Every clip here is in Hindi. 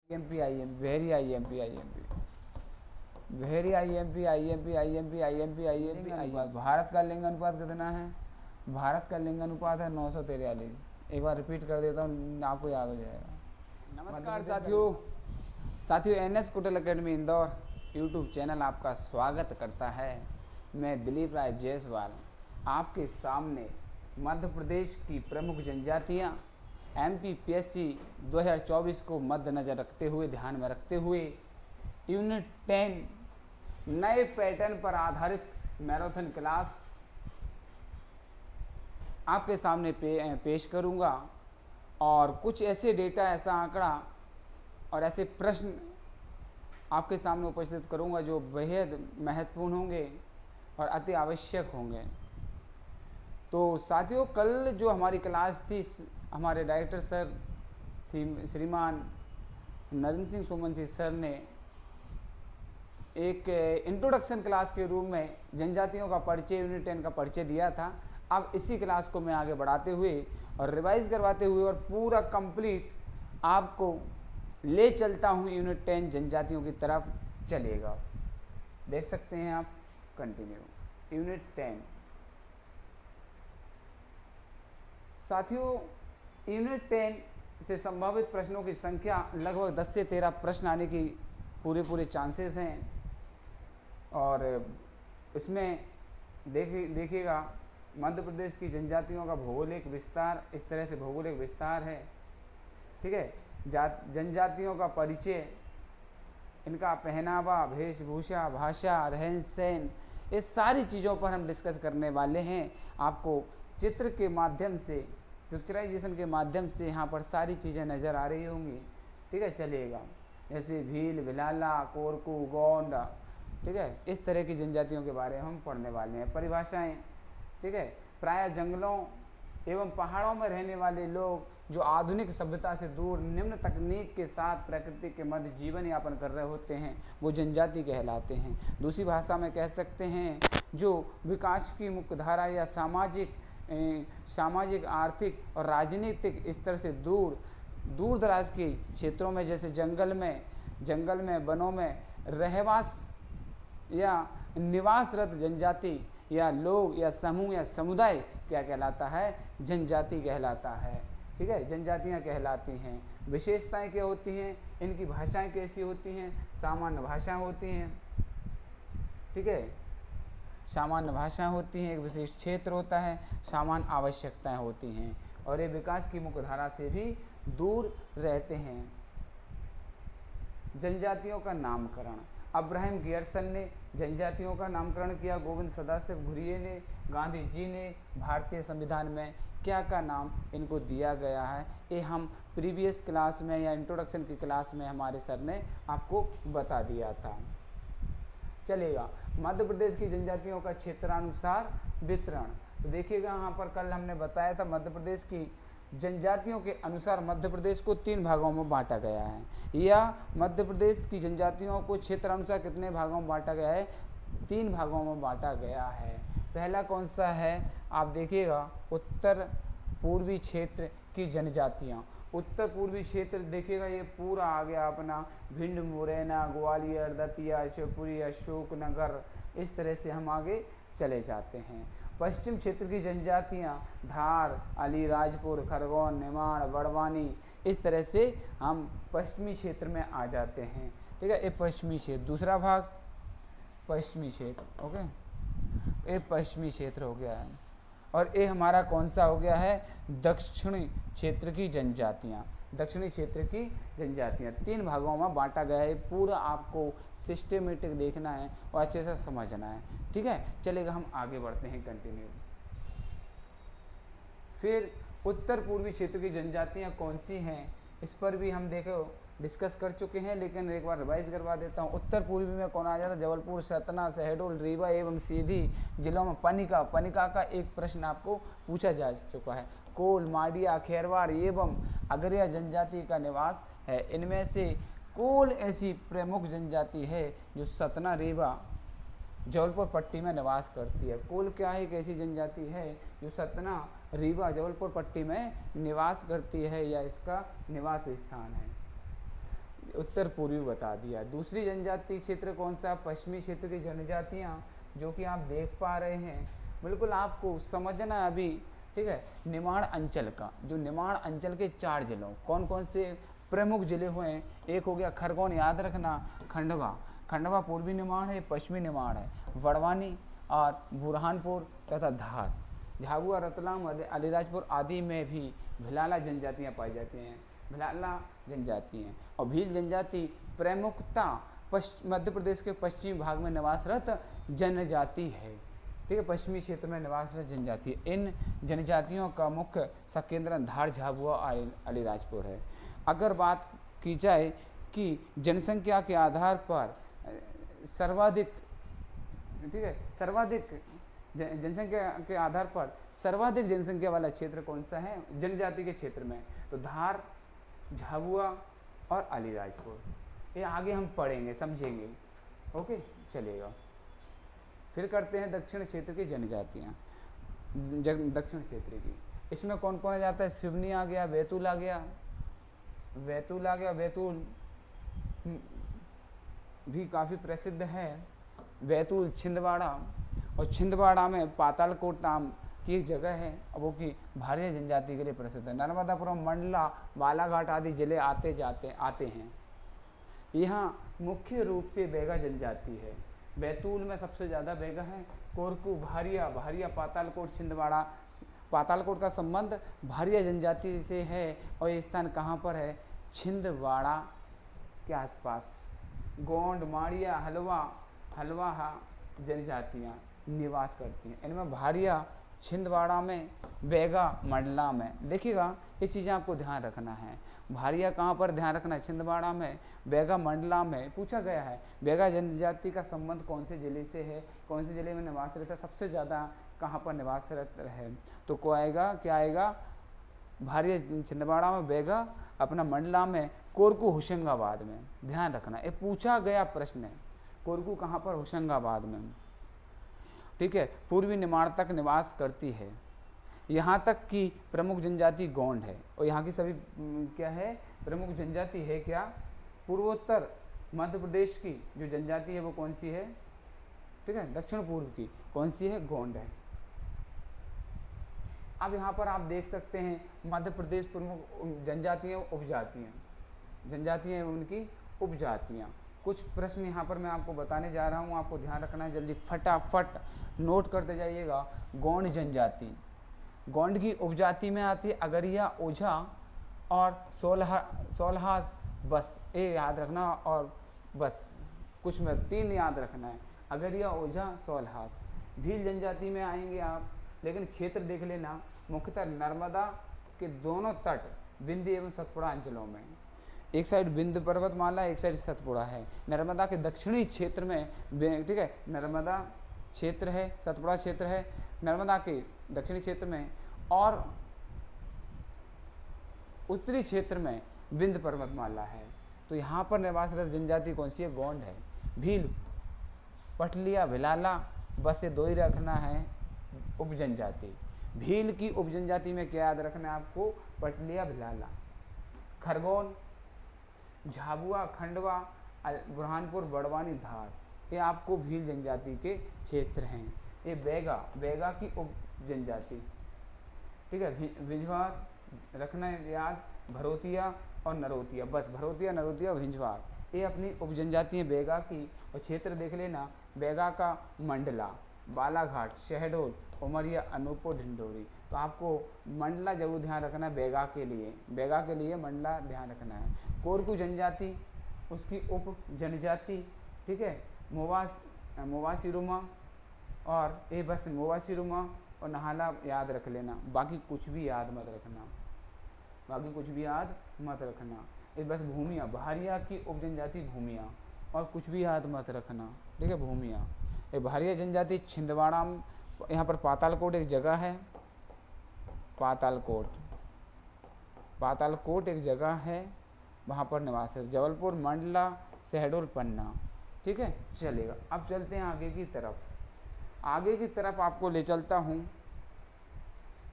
IMP IMP very IMP IMP very IMP IMP IMP IMP IMP IMP Bharat का लिंग अनुपात कितना है? भारत का लिंग अनुपात है 943। एक बार रिपीट कर देता हूँ, आपको याद हो जाएगा। नमस्कार साथियों NS कुटिल अकेडमी इंदौर यूट्यूब चैनल आपका स्वागत करता है। मैं दिलीप राय जायसवाल आपके सामने मध्य प्रदेश की प्रमुख जनजातियाँ MPPSC 2024 को मद्देनज़र रखते हुए, ध्यान में रखते हुए यूनिट 10 नए पैटर्न पर आधारित मैराथन क्लास आपके सामने पेश करूंगा और कुछ ऐसे डेटा, ऐसा आंकड़ा और ऐसे प्रश्न आपके सामने उपस्थित करूंगा जो बेहद महत्वपूर्ण होंगे और अति आवश्यक होंगे। तो साथियों, कल जो हमारी क्लास थी, हमारे डायरेक्टर सर श्रीमान नरेंद्र सिंह सोमवंशी सर ने एक इंट्रोडक्शन क्लास के रूप में जनजातियों का परिचय, यूनिट 10 का परिचय दिया था। अब इसी क्लास को मैं आगे बढ़ाते हुए और रिवाइज करवाते हुए और पूरा कंप्लीट आपको ले चलता हूँ यूनिट 10 जनजातियों की तरफ चलेगा। देख सकते हैं आप, कंटिन्यू यूनिट 10। साथियों, यूनिट 10 से संभावित प्रश्नों की संख्या लगभग 10 से 13 प्रश्न आने की पूरे चांसेस हैं। और इसमें देखिएगा मध्य प्रदेश की जनजातियों का भौगोलिक विस्तार, इस तरह से भौगोलिक विस्तार है, ठीक है। जनजातियों का परिचय, इनका पहनावा, वेशभूषा, भाषा, रहन सहन, इस सारी चीज़ों पर हम डिस्कस करने वाले हैं। आपको चित्र के माध्यम से, पिक्चराइजेशन के माध्यम से यहाँ पर सारी चीज़ें नज़र आ रही होंगी, ठीक है। चलिएगा, जैसे भील, भिलाला, कोरकू, गोंड, ठीक है, इस तरह की जनजातियों के बारे में हम पढ़ने वाले हैं। परिभाषाएं, ठीक है। प्रायः जंगलों एवं पहाड़ों में रहने वाले लोग जो आधुनिक सभ्यता से दूर निम्न तकनीक के साथ प्रकृति के मध्य जीवन यापन कर रहे होते हैं, वो जनजाति कहलाते हैं। दूसरी भाषा में कह सकते हैं जो विकास की मुख्यधारा या सामाजिक, आर्थिक और राजनीतिक स्तर से दूर दराज के क्षेत्रों में, जैसे जंगल में, वनों में रहवास या निवासरत जनजाति या लोग या समूह या समुदाय क्या कहलाता है? जनजाति कहलाता है, ठीक है। जनजातियाँ कहलाती हैं। विशेषताएं क्या होती हैं? इनकी भाषाएं कैसी होती हैं? सामान्य भाषाएं होती हैं, ठीक है। सामान्य भाषाएं होती हैं, एक विशिष्ट क्षेत्र होता है, सामान्य आवश्यकताएं होती हैं और ये विकास की मुख्यधारा से भी दूर रहते हैं। जनजातियों का नामकरण, अब्राहम गियर्सन ने जनजातियों का नामकरण किया। गोविंद सदाशिव घुरिये ने, गांधी जी ने भारतीय संविधान में क्या का नाम इनको दिया गया है, ये हम प्रीवियस क्लास में या इंट्रोडक्शन की क्लास में हमारे सर ने आपको बता दिया था। चलेगा, मध्य प्रदेश की जनजातियों का क्षेत्रानुसार वितरण। तो देखिएगा, यहाँ पर कल हमने बताया था मध्य प्रदेश की जनजातियों के अनुसार मध्य प्रदेश को 3 भागों में बांटा गया है, या मध्य प्रदेश की जनजातियों को क्षेत्र अनुसार कितने भागों में बांटा गया है? 3 भागों में बांटा गया है। पहला कौन सा है? आप देखिएगा, उत्तर पूर्वी क्षेत्र की जनजातियाँ। उत्तर पूर्वी क्षेत्र देखिएगा, ये पूरा आ गया अपना भिंड, मुरैना, ग्वालियर, दतिया, शिवपुरी, अशोकनगर, इस तरह से हम आगे चले जाते हैं। पश्चिम क्षेत्र की जनजातियाँ धार, अलीराजपुर, खरगोन, निमाड़, बड़वानी, इस तरह से हम पश्चिमी क्षेत्र में आ जाते हैं, ठीक है। ये पश्चिमी क्षेत्र। दूसरा भाग पश्चिमी क्षेत्र, ओके, ये पश्चिमी क्षेत्र हो गया है। और ये हमारा कौन सा हो गया है? दक्षिणी क्षेत्र की जनजातियाँ। दक्षिणी क्षेत्र की जनजातियाँ 3 भागों में बांटा गया है। पूरा आपको सिस्टमेटिक देखना है और अच्छे से समझना है, ठीक है। चलेगा, हम आगे बढ़ते हैं, कंटिन्यू। फिर उत्तर पूर्वी क्षेत्र की जनजातियाँ कौन सी हैं, इस पर भी हम देखो डिस्कस कर चुके हैं, लेकिन एक बार रिवाइज करवा देता हूँ। उत्तर पूर्वी में कौन आ जाता है? जबलपुर, सतना, शहडोल, रीवा एवं सीधी जिलों में पनिका का एक प्रश्न आपको पूछा जा चुका है। कोल, माडिया, खेरवाड़ एवं अगरिया जनजाति का निवास है। इनमें से कोल ऐसी प्रमुख जनजाति है जो सतना, रीवा, जबलपुर पट्टी में निवास करती है। कोल क्या है? एक ऐसी जनजाति है जो सतना, रीवा, जबलपुर पट्टी में निवास करती है या इसका निवास स्थान है। उत्तर पूर्वी बता दिया। दूसरी जनजाति क्षेत्र कौन सा? पश्चिमी क्षेत्र की जनजातियाँ, जो कि आप देख पा रहे हैं। बिल्कुल आपको समझना अभी, ठीक है। निमाड़ अंचल का, जो निमाड़ अंचल के 4 जिलों, कौन कौन से प्रमुख जिले हुए? एक हो गया खरगोन, याद रखना, खंडवा, खंडवा पूर्वी निमाड़ है, पश्चिमी निमाड़ है, बड़वानी और बुरहानपुर तथा धार। झाबुआ, रतलाम, अलीराजपुर आदि में भी भिलाला जनजातियाँ पाई जाती हैं, भिलाला जनजाति हैं। और भील जनजाति प्रमुखता मध्य प्रदेश के पश्चिमी भाग में निवासरत जनजाति है, ठीक है, पश्चिमी क्षेत्र में निवासरत जनजाति है। इन जनजातियों का मुख्य संकेंद्रण धार, झाबुआ और अलीराजपुर है। अगर बात की जाए कि जनसंख्या के आधार पर सर्वाधिक, ठीक है, सर्वाधिक जनसंख्या के आधार पर सर्वाधिक जनसंख्या वाला क्षेत्र कौन सा है जनजाति के क्षेत्र में? तो धार, झाबुआ और अलीराजपुर। ये आगे हम पढ़ेंगे, समझेंगे। ओके, चलेगा। फिर करते हैं दक्षिण क्षेत्र की जनजातियाँ। दक्षिण क्षेत्र की, इसमें कौन कौन आ जाता है? सिवनी आ गया, बैतूल आ गया, बैतूल आ गया, बैतूल भी काफ़ी प्रसिद्ध है। बैतूल, छिंदवाड़ा, और छिंदवाड़ा में पातालकोट नाम की एक जगह है, वो कि भारिया जनजाति के लिए प्रसिद्ध है। नर्मदापुरम, मंडला, बालाघाट आदि जिले आते हैं। यहाँ मुख्य रूप से बैगा जनजाति है। बैतूल में सबसे ज़्यादा बैगा है। कोरकू, भारिया, पातालकोट, छिंदवाड़ा। पातालकोट का संबंध भारिया जनजाति से है और ये स्थान कहाँ पर है? छिंदवाड़ा के आसपास। गोंड, माड़िया, हलवा जनजातियाँ निवास करती हैं। इनमें भारिया छिंदवाड़ा में, बैगा मंडला में। देखिएगा, ये चीज़ें आपको ध्यान रखना है। भारिया कहाँ पर ध्यान रखना है? छिंदवाड़ा में। बैगा मंडला में पूछा गया है। बैगा जनजाति का संबंध कौन से जिले से है, कौन से जिले में निवास रहता है, सबसे ज़्यादा कहाँ पर निवास रहता है? तो को आएगा, क्या आएगा? भारिया छिंदवाड़ा में, बैगा अपना मंडला में, कोरकू होशंगाबाद में। ध्यान रखना, ये पूछा गया प्रश्न है। कोरकू कहाँ पर? होशंगाबाद में, ठीक है। पूर्वी निमाड़ तक निवास करती है। यहाँ तक कि प्रमुख जनजाति गोंड है, और यहाँ की सभी क्या है? प्रमुख जनजाति है क्या? पूर्वोत्तर मध्य प्रदेश की जो जनजाति है वो कौन सी है? ठीक है, दक्षिण पूर्व की कौन सी है? गोंड है। अब यहाँ पर आप देख सकते हैं मध्य प्रदेश प्रमुख जनजातियाँ, उपजातियाँ, जनजातियाँ उनकी उपजातियाँ। कुछ प्रश्न यहाँ पर मैं आपको बताने जा रहा हूँ, आपको ध्यान रखना है, जल्दी फटाफट नोट करते जाइएगा। गोंड जनजाति, गोंड की उपजाति में आती है अगरिया, ओझा और सोलहास। बस ये याद रखना, और बस कुछ में 3 याद रखना है, अगरिया, ओझा, सोलहास। भील जनजाति में आएंगे आप, लेकिन क्षेत्र देख लेना, मुख्यतः नर्मदा के दोनों तट, विंध्य एवं सतपुड़ा अंचलों में। एक साइड विंध्य पर्वतमाला, एक साइड सतपुड़ा है। नर्मदा के दक्षिणी क्षेत्र में, ठीक है, नर्मदा क्षेत्र है, सतपुड़ा क्षेत्र है नर्मदा के दक्षिणी क्षेत्र में, और उत्तरी क्षेत्र में विंध्य पर्वतमाला है। तो यहाँ पर निवासरत जनजाति कौन सी है? गोंड है। भील, पटलिया, भिलाला, बस ये 2 ही रखना है उपजनजाति। भील की उपजनजाति में क्या याद रखना है आपको? पटलिया, भिलाला। खरगोन, झाबुआ, खंडवा, बुरहानपुर, बड़वानी, धार, ये आपको भील जनजाति के क्षेत्र हैं। ये बैगा की उप जनजाति, ठीक है। विंझवार रखना है याद, भरोतिया और नरोतिया, बस भरोतिया, नरोतिया, विंझवार, ये अपनी उप जनजाति है बैगा की। और क्षेत्र देख लेना, बैगा का मंडला, बालाघाट, शहडोल, उमरिया, अनूपपुर, ढिंढोरी। तो आपको मंडला जरूर ध्यान रखना है बैगा के लिए मंडला ध्यान रखना है। कोरकू जनजाति, उसकी उप जनजाति, ठीक है, मोवासिरुमा, और ये बस मोवासिरुमा और नहाला याद रख लेना, बाकी कुछ भी याद मत रखना, ये बस भूमिया, भारिया की उप जनजाति भूमिया, और कुछ भी याद मत रखना, ठीक है, भूमिया। ये भारिया जनजाति छिंदवाड़ा, यहाँ पर पातालकोट एक जगह है, पातालकोट एक जगह है, वहाँ पर निवास है। जबलपुर, मंडला, शहडोल, पन्ना, ठीक है, चलेगा। अब चलते हैं आगे की तरफ आपको ले चलता हूँ।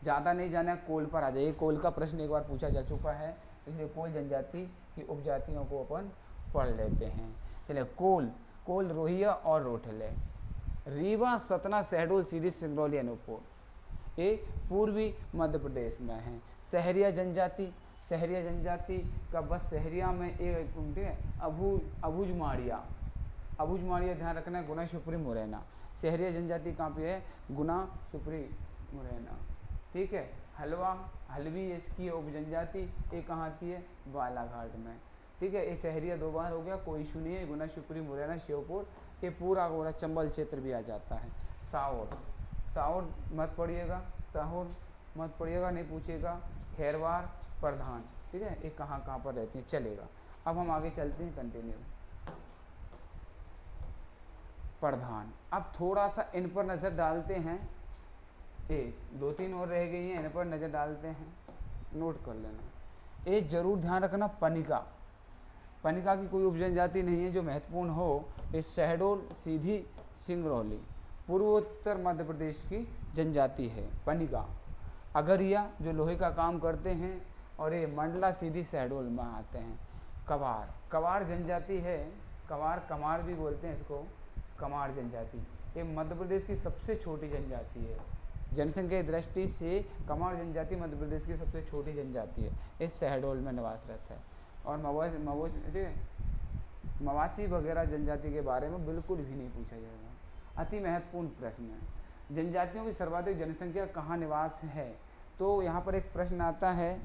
ज़्यादा नहीं जाना, कोल पर आ जाइए। कोल का प्रश्न एक बार पूछा जा चुका है, इसलिए कोल जनजाति की उपजातियों को अपन पढ़ लेते हैं। चलिए, कोल, कोल रोहिया और रोठले, रीवा, सतना, शहडोल, सीधी, सिंगरौली, अनूपपुर, ये पूर्वी मध्य प्रदेश में है। सहरिया जनजाति, सहरिया जनजाति का बस सहरिया में एक, ठीक है, अबूझमाड़िया, अबूझमाड़िया ध्यान रखना है, गुना, शिवपुरी, मुरैना। सहरिया जनजाति कहाँ पे है? गुना, शिवपुरी, मुरैना, ठीक है। हलवा, हलवी इसकी उप जनजाति, ये कहाँ की है? बालाघाट में, ठीक है। ये सहरिया 2 बार हो गया, कोई इशू नहीं है। गुना, शिवपुरी, मुरैना, श्योपुर, ये पूरा पूरा चंबल क्षेत्र भी आ जाता है। साउर, साउर मत पढ़िएगा, साहुर मत पढ़िएगा, नहीं पूछेगा। खैरवार, प्रधान, ठीक है, ये कहाँ कहाँ पर रहती है, चलेगा। अब हम आगे चलते हैं, कंटिन्यू। प्रधान, अब थोड़ा सा इन पर नज़र डालते हैं। 2-3 और रह गई हैं, इन पर नज़र डालते हैं, नोट कर लेना। एक जरूर ध्यान रखना, पनिका, पनिका की कोई उपजनजाति नहीं है जो महत्वपूर्ण हो। इस शहडोल, सीधी, सिंगरौली, पूर्वोत्तर मध्य प्रदेश की जनजाति है पनिका। अगरिया जो लोहे का काम करते हैं, और ये मंडला, सीधी, शहडोल में आते हैं। कवार, कवार जनजाति है, कवार, कमार भी बोलते हैं इसको, कमार जनजाति, ये मध्य प्रदेश की सबसे छोटी जनजाति है। जनसंख्या की दृष्टि से कमार जनजाति मध्य प्रदेश की सबसे छोटी जनजाति है। इस शहडोल में निवास रहता है। और मवासी वगैरह जनजाति के बारे में बिल्कुल भी नहीं पूछा जाएगा। अति महत्वपूर्ण प्रश्न है। जनजातियों की सर्वाधिक जनसंख्या कहाँ निवास है? तो यहाँ पर एक प्रश्न आता है,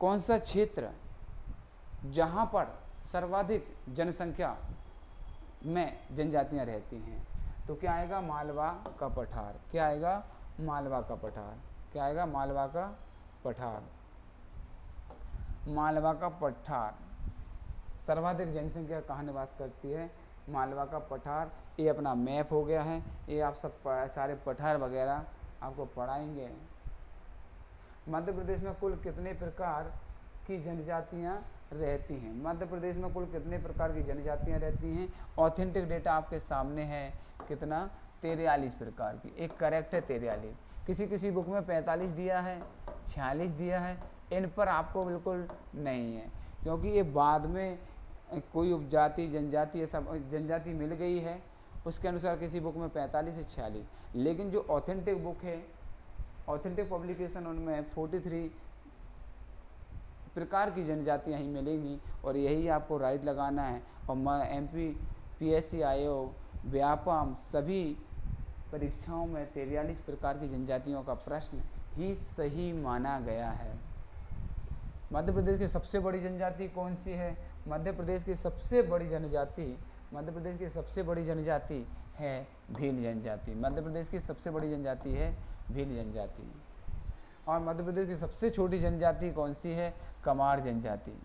कौन सा क्षेत्र जहाँ पर सर्वाधिक जनसंख्या में जनजातियाँ रहती हैं? तो क्या आएगा? मालवा का पठार। क्या आएगा? मालवा का पठार। क्या आएगा? मालवा का पठार। मालवा का पठार सर्वाधिक जनसंख्या कहाँ निवास करती है? मालवा का पठार। ये अपना मैप हो गया है, ये आप सब सारे पठार वगैरह आपको पढ़ाएंगे। मध्य प्रदेश में कुल कितने प्रकार की जनजातियाँ रहती हैं? मध्य प्रदेश में कुल कितने प्रकार की जनजातियाँ रहती हैं? ऑथेंटिक डेटा आपके सामने है, कितना? 43 प्रकार की। एक करेक्ट है 43, किसी किसी बुक में 45 दिया है, 46 दिया है, इन पर आपको बिल्कुल नहीं है, क्योंकि ये बाद में कोई उपजाति जनजाति ऐसा जनजाति मिल गई है, उसके अनुसार किसी बुक में 45 से 46, लेकिन जो ऑथेंटिक बुक है, ऑथेंटिक पब्लिकेशन, उनमें 43 प्रकार की जनजातियाँ ही मिलेंगी, और यही आपको राइट लगाना है। और MP PSC आयोग, व्यापम सभी परीक्षाओं में 43 प्रकार की जनजातियों का प्रश्न ही सही माना गया है। मध्य प्रदेश की सबसे बड़ी जनजाति कौन सी है? मध्य प्रदेश की सबसे बड़ी जनजाति, मध्य प्रदेश की सबसे बड़ी जनजाति है भील जनजाति। मध्य प्रदेश की सबसे बड़ी जनजाति है भील जनजाति। और मध्य प्रदेश की सबसे छोटी जनजाति कौन सी है? कमार जनजाति।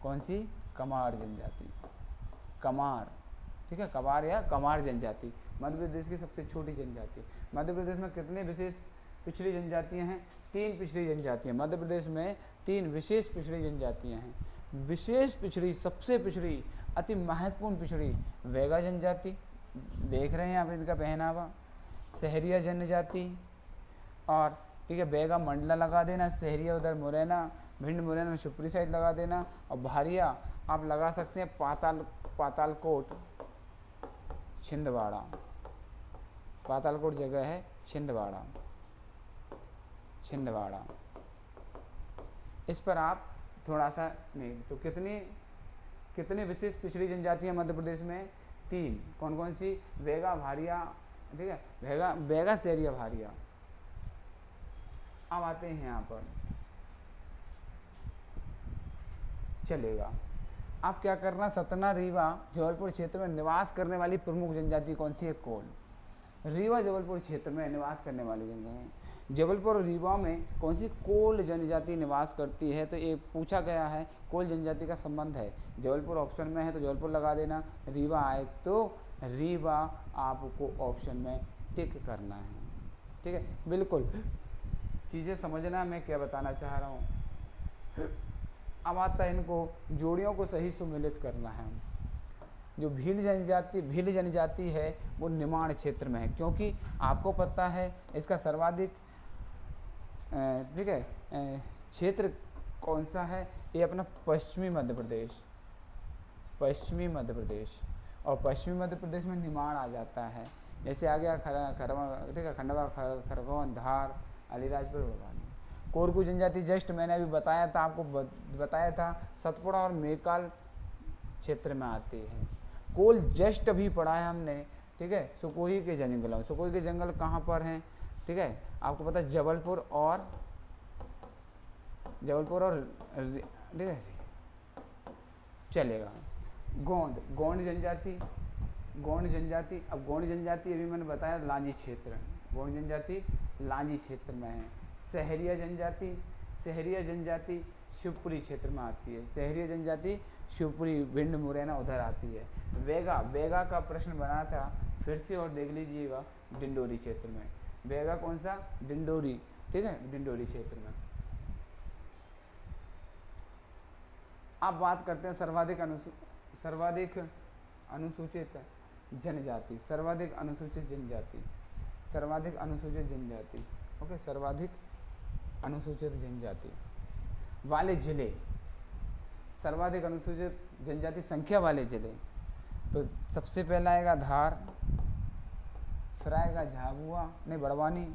कौन सी? कमार जनजाति। कमार, ठीक है, कमार या कमार जनजाति मध्य प्रदेश की सबसे छोटी जनजाति। मध्य प्रदेश में कितने विशेष पिछड़ी जनजातियां हैं? 3 पिछड़ी जनजातियां। मध्य प्रदेश में 3 विशेष पिछड़ी जनजातियां हैं। विशेष पिछड़ी, सबसे पिछड़ी, अति महत्वपूर्ण पिछड़ी वेगा जनजाति, देख रहे हैं आप इनका पहनावा, सहरिया जनजाति, और ठीक है, बेगा मंडला लगा देना, सहरिया उधर मुरैना, भिंड मुरैना शिवपुरी साइड लगा देना, और भारिया आप लगा सकते हैं पातालकोट छिंदवाड़ा। पातालकोट जगह है छिंदवाड़ा, छिंदवाड़ा। इस पर आप थोड़ा सा नहीं, तो कितने विशेष पिछड़ी जनजातियां मध्य प्रदेश में? 3। कौन कौन सी? वेगा, भारिया, ठीक है, बेगा सहरिया भारिया। अब आते हैं यहाँ पर, चलेगा। अब क्या करना? सतना, रीवा, जबलपुर क्षेत्र में निवास करने वाली प्रमुख जनजाति कौन सी है? कोल। रीवा जबलपुर क्षेत्र में निवास करने वाली जनजाति, जबलपुर और रीवा में कौन सी? कोल जनजाति निवास करती है। तो ये पूछा गया है, कोल जनजाति का संबंध है। जबलपुर ऑप्शन में है तो जबलपुर लगा देना, रीवा आए तो रीवा आपको ऑप्शन में टिक करना है, ठीक है। बिल्कुल चीज़ें समझना मैं क्या बताना चाह रहा हूँ। अब आता है इनको जोड़ियों को सही सुमेलित करना है। जो भील जनजाति है वो निमाड़ क्षेत्र में है, क्योंकि आपको पता है इसका सर्वाधिक ठीक है क्षेत्र कौन सा है? ये अपना पश्चिमी मध्य प्रदेश, पश्चिमी मध्य प्रदेश, और पश्चिमी मध्य प्रदेश में निमाड़ आ जाता है। जैसे आ गया ठीक है, खंडवा, खरगोन, धार, अलीराजपुर, बड़वानी। कोरकू जनजाति जस्ट मैंने अभी बताया था आपको, बताया था सतपुड़ा और मेकाल क्षेत्र में आती है। कोल जस्ट अभी पढ़ा है हमने, ठीक है, सुकोही के जंगलों। सुकोही के जंगल कहाँ पर हैं, ठीक है, आपको पता है जबलपुर और ठीक है, चलेगा। गोंड जनजाति, अब गोंड जनजाति अभी मैंने बताया लांजी क्षेत्र, गोंड जनजाति लांजी क्षेत्र में है। सहरिया जनजाति शिवपुरी क्षेत्र में आती है। सहरिया जनजाति शिवपुरी, भिंड, मुरैना उधर आती है। वेगा का प्रश्न बना था, फिर से और देख लीजिएगा, डिंडोरी क्षेत्र में। वेगा कौन सा, डिंडोरी, ठीक है, डिंडोरी क्षेत्र में। अब बात करते हैं सर्वाधिक अनुसूचित जनजाति, ओके, सर्वाधिक अनुसूचित जनजाति वाले जिले, सर्वाधिक अनुसूचित जनजाति संख्या वाले जिले। तो सबसे पहला आएगा धार, फिर आएगा बड़वानी,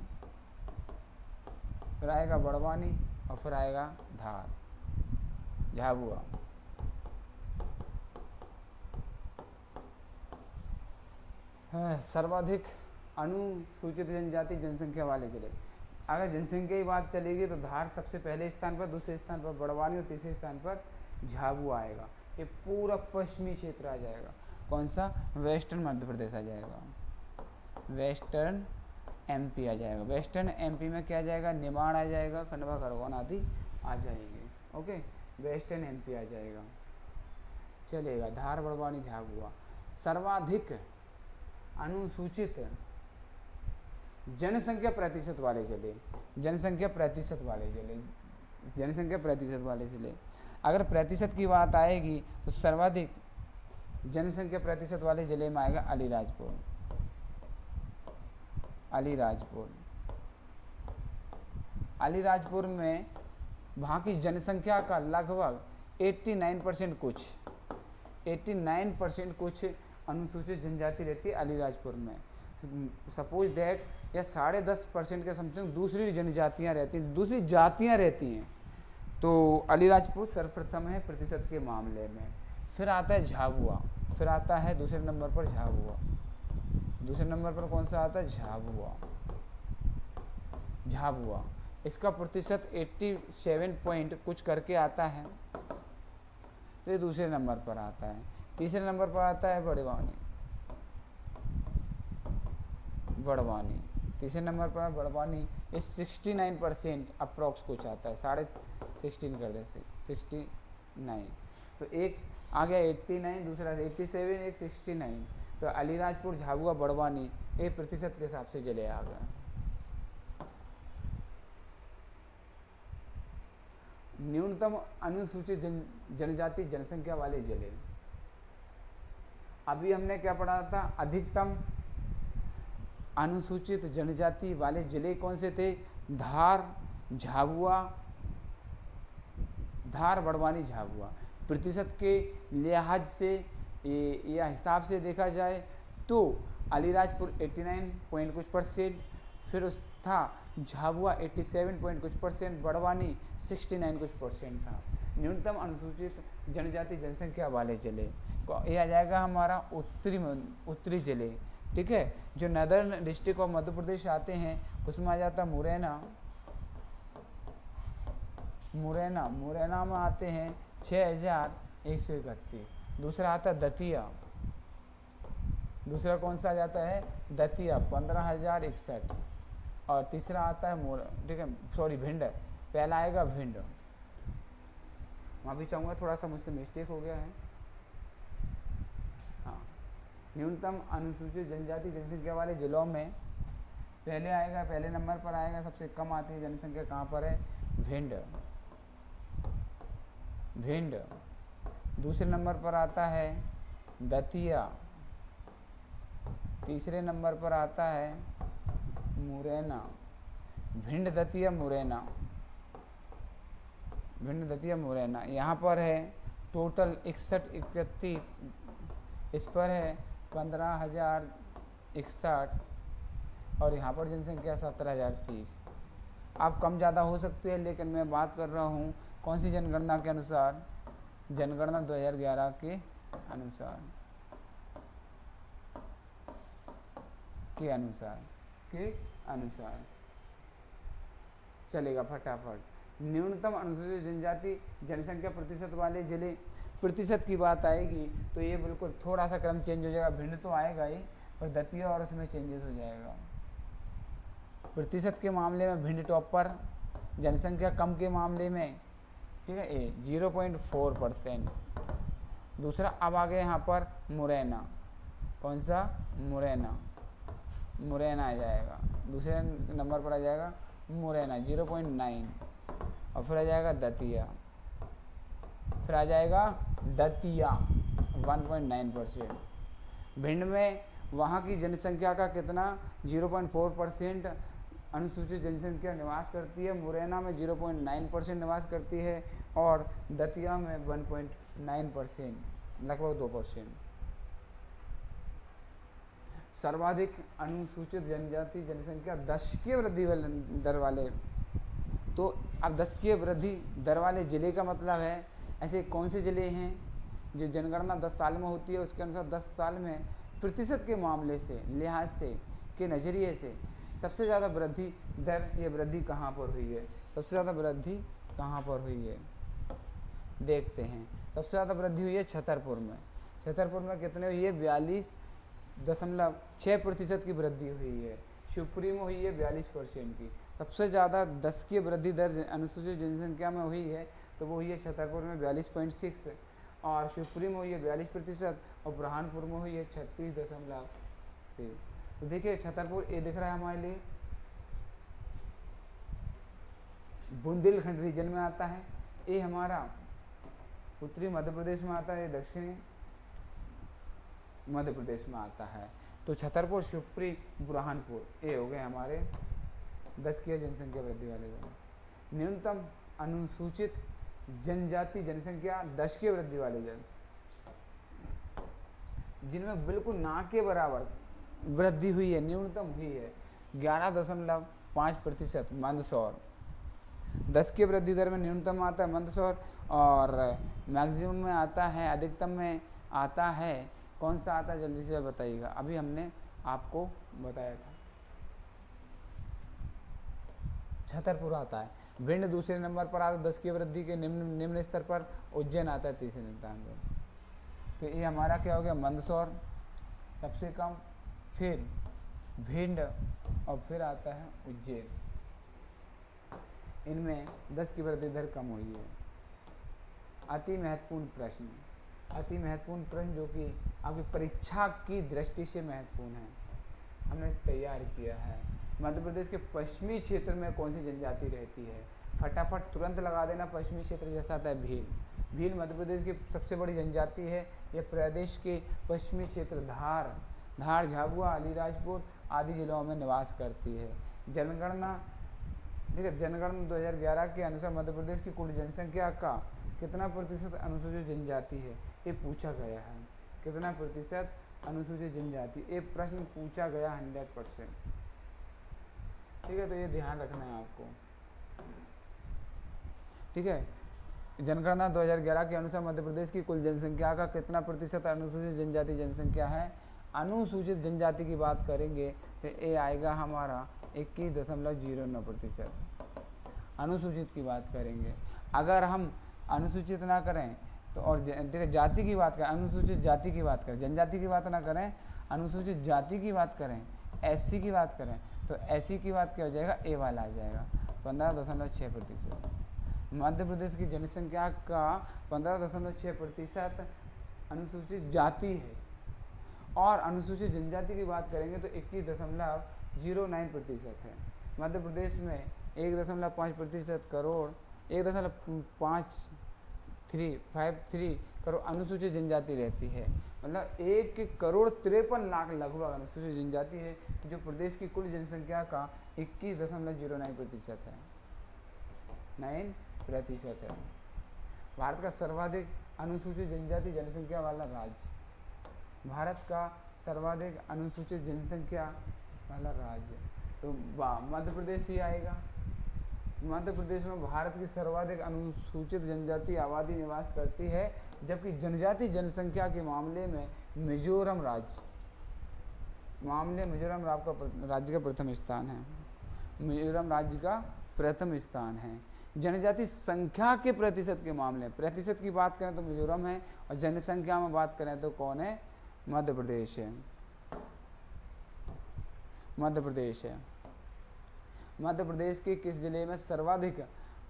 फिर आएगा बड़वानी, और फिर आएगा धार, झाबुआ। सर्वाधिक अनुसूचित जनजाति जनसंख्या वाले जिले। अगर जनसंख्या की बात चलेगी तो धार सबसे पहले स्थान पर, दूसरे स्थान पर बड़वानी और तीसरे स्थान पर झाबुआ आएगा। ये पूरा पश्चिमी क्षेत्र आ जाएगा। कौन सा, वेस्टर्न मध्य प्रदेश आ जाएगा, वेस्टर्न एमपी आ जाएगा। वेस्टर्न एमपी में क्या आ जाएगा, निमाड़ आ जाएगा, खंडवा, खरगोन आदि आ जाएंगे। ओके, वेस्टर्न एमपी आ जाएगा, चलेगा। धार, बड़वानी, झाबुआ। सर्वाधिक अनुसूचित जनसंख्या प्रतिशत वाले जिले, जनसंख्या प्रतिशत वाले जिले। अगर प्रतिशत की बात आएगी तो सर्वाधिक जनसंख्या प्रतिशत वाले जिले में आएगा अलीराजपुर में वहाँ की जनसंख्या का लगभग 89% कुछ अनुसूचित जनजाति रहती है अलीराजपुर में। सपोज दैट या 10.5% के समथिंग दूसरी जनजातियाँ रहती हैं, दूसरी जातियाँ रहती हैं। तो अलीराजपुर सर्वप्रथम है प्रतिशत के मामले में। फिर आता है झाबुआ, फिर आता है दूसरे नंबर पर झाबुआ। दूसरे नंबर पर कौन सा आता है, झाबुआ। इसका प्रतिशत 87 पॉइंट कुछ करके आता है, तो ये दूसरे नंबर पर आता है। तीसरे नंबर पर आता है बड़वानी। तीसरे नंबर पर बड़वानी, ये 69% अप्रॉक्स कुछ आता है, 16.5 कर दे 69। तो एक आ गया 89, दूसरा 87, एक 69। तो अलीराजपुर, झाबुआ, बड़वानी ये प्रतिशत के हिसाब से जिले आ गए। न्यूनतम अनुसूचित जनजाति जनसंख्या वाले जिले। अभी हमने क्या पढ़ा था, अधिकतम अनुसूचित जनजाति वाले जिले कौन से थे, धार, बड़वानी, झाबुआ। प्रतिशत के लिहाज से या हिसाब से देखा जाए तो अलीराजपुर 89 पॉइंट कुछ %, फिर उस था झाबुआ 87 पॉइंट कुछ %, बड़वानी 69 कुछ % था। न्यूनतम अनुसूचित जनजाति जनसंख्या वाले जिले ये आ जाएगा हमारा उत्तरी जिले, ठीक है। जो northern district of Madhya Pradesh आते हैं उसमें आ जाता मुरैना में आते हैं 6131। दूसरा आता है दतिया, दूसरा कौन सा आ जाता है, दतिया 15061। और तीसरा आता है भिंड, पहला आएगा भिंड। वहाँ भी चाहूँगा, थोड़ा सा मुझसे मिस्टेक हो गया है। हाँ, न्यूनतम अनुसूचित जनजाति जनसंख्या वाले जिलों में पहले नंबर पर आएगा, सबसे कम आती है जनसंख्या कहाँ पर है, भिंड। दूसरे नंबर पर आता है दतिया, तीसरे नंबर पर आता है मुरैना। भिंड, दतिया, मुरैना, यहाँ पर है टोटल 61-31 इस पर है 15,061 और यहाँ पर जनसंख्या 17,030। आप कम ज़्यादा हो सकती है, लेकिन मैं बात कर रहा हूँ कौन सी जनगणना के अनुसार, जनगणना 2011 के अनुसार चलेगा फटाफट। न्यूनतम अनुसूचित जनजाति जनसंख्या प्रतिशत वाले जिले, प्रतिशत की बात आएगी तो ये बिल्कुल थोड़ा सा क्रम चेंज हो जाएगा, भिन्न तो आएगा ही पर दतिया और उसमें चेंजेस हो जाएगा। प्रतिशत के मामले में भिंड टॉप पर, जनसंख्या कम के मामले में, ठीक है, ए 0.4%। दूसरा अब आ गए यहाँ पर मुरैना, कौन सा, मुरैना आ जाएगा, दूसरे नंबर पर आ जाएगा मुरैना 0.9 और फिर आ जाएगा दतिया, 1.9%। भिंड में वहाँ की जनसंख्या का कितना, 0.4% अनुसूचित जनसंख्या निवास करती है, मुरैना में 0.9% निवास करती है और दतिया में 1.9%, लगभग 2%। सर्वाधिक अनुसूचित जनजाति जनसंख्या दशकीय वृद्धि दर वाले, तो अब दशकीय वृद्धि दर वाले जिले का मतलब है ऐसे कौन से जिले हैं जो जनगणना 10 साल में होती है, उसके अनुसार 10 साल में प्रतिशत के मामले से, लिहाज से, के नज़रिए से सबसे ज़्यादा वृद्धि दर, ये वृद्धि कहाँ पर हुई है, सबसे ज़्यादा वृद्धि कहाँ पर हुई है, देखते हैं। सबसे ज़्यादा वृद्धि हुई है छतरपुर में। छतरपुर में कितने हुई है, 42.6% की वृद्धि हुई है। शिवपुरी में हुई है 42% की। सबसे ज़्यादा 10 की वृद्धि दर अनुसूचित जनसंख्या में हुई है तो वो हुई है छतरपुर में 42.6 और शिवपुरी में हुई है 42% और बुरहानपुर में हुई है 36.3। तो देखिए छतरपुर ये दिख रहा है हमारे लिए, बुंदेलखंड रीजन में आता है, ये हमारा उत्तरी मध्य प्रदेश में आता है, दक्षिणी मध्य प्रदेश में आता है। तो छतरपुर, शिवपुरी, बुरहानपुर ये हो गए हमारे 10 की जनसंख्या वृद्धि वाले जिले। न्यूनतम अनुसूचित जनजाति जनसंख्या 10 की वृद्धि वाले जिले, जिनमें बिल्कुल ना के बराबर वृद्धि हुई है, न्यूनतम हुई है 11.5% मंदसौर। 10 की वृद्धि दर में न्यूनतम आता है मंदसौर और मैक्सिमम में आता है, अधिकतम में आता है, कौन सा आता है जल्दी से बताइएगा, अभी हमने आपको बताया था, छतरपुर आता है। भिंड दूसरे नंबर पर आता है 10 की वृद्धि के निम्न स्तर पर, उज्जैन आता है तीसरे नंबर पर। तो ये हमारा क्या हो गया, मंदसौर सबसे कम, फिर भिंड और फिर आता है उज्जैन। इनमें 10 की वृद्धि दर कम हुई है। अति महत्वपूर्ण प्रश्न, अति महत्वपूर्ण प्रश्न जो कि आपकी परीक्षा की दृष्टि से महत्वपूर्ण है, हमने तैयार किया है। मध्य प्रदेश के पश्चिमी क्षेत्र में कौन सी जनजाति रहती है, फटाफट तुरंत लगा देना। पश्चिमी क्षेत्र जैसा आता है भील, भील मध्य प्रदेश की सबसे बड़ी जनजाति है। यह प्रदेश के पश्चिमी क्षेत्र धार, झाबुआ, अलीराजपुर आदि जिलों में निवास करती है। जनगणना, ठीक है, जनगणना 2011 के अनुसार मध्य प्रदेश की कुल जनसंख्या का कितना प्रतिशत अनुसूचित जनजाति है, ये पूछा गया है। कितना प्रतिशत अनुसूचित जनजाति, ये प्रश्न पूछा गया 100%। ठीक है, तो ये ध्यान रखना है आपको। ठीक है, जनगणना 2011 के अनुसार मध्य प्रदेश की कुल जनसंख्या का कितना प्रतिशत अनुसूचित जनजाति जनसंख्या है। अनुसूचित जनजाति की बात करेंगे तो ये आएगा हमारा 21.09%। अनुसूचित की बात करेंगे, अगर हम अनुसूचित ना करें तो, और जाति की बात करें, अनुसूचित जाति की बात करें, जनजाति की बात ना करें, अनुसूचित जाति की बात करें, एससी की बात करें, तो एससी की बात क्या हो जाएगा, ए वाला आ जाएगा 15.6%। मध्य प्रदेश की जनसंख्या का 15.6% अनुसूचित जाति है और अनुसूचित जनजाति की बात करेंगे तो 21.09% है। मध्य प्रदेश में 1.5% करोड़, 1.553 करोड़ अनुसूचित जनजाति रहती है। मतलब 1,53,00,000 लगभग अनुसूचित जनजाति है, जो प्रदेश की कुल जनसंख्या का 21.09% है, 9% है। भारत का सर्वाधिक अनुसूचित जनजाति जनसंख्या वाला राज्य, भारत का सर्वाधिक अनुसूचित जनसंख्या वाला राज्य, तो मध्य प्रदेश ही आएगा। मध्य प्रदेश में भारत की सर्वाधिक अनुसूचित जनजाति आबादी निवास करती है, जबकि जनजाति जनसंख्या के मामले में मिजोरम राज्य राज्य का प्रथम स्थान है। मिजोरम राज्य का प्रथम स्थान है। जनजाति संख्या के प्रतिशत के मामले में, प्रतिशत की बात करें तो मिजोरम है, और जनसंख्या में बात करें तो कौन है? मध्य प्रदेश है। मध्य प्रदेश है। मध्य प्रदेश के किस जिले में सर्वाधिक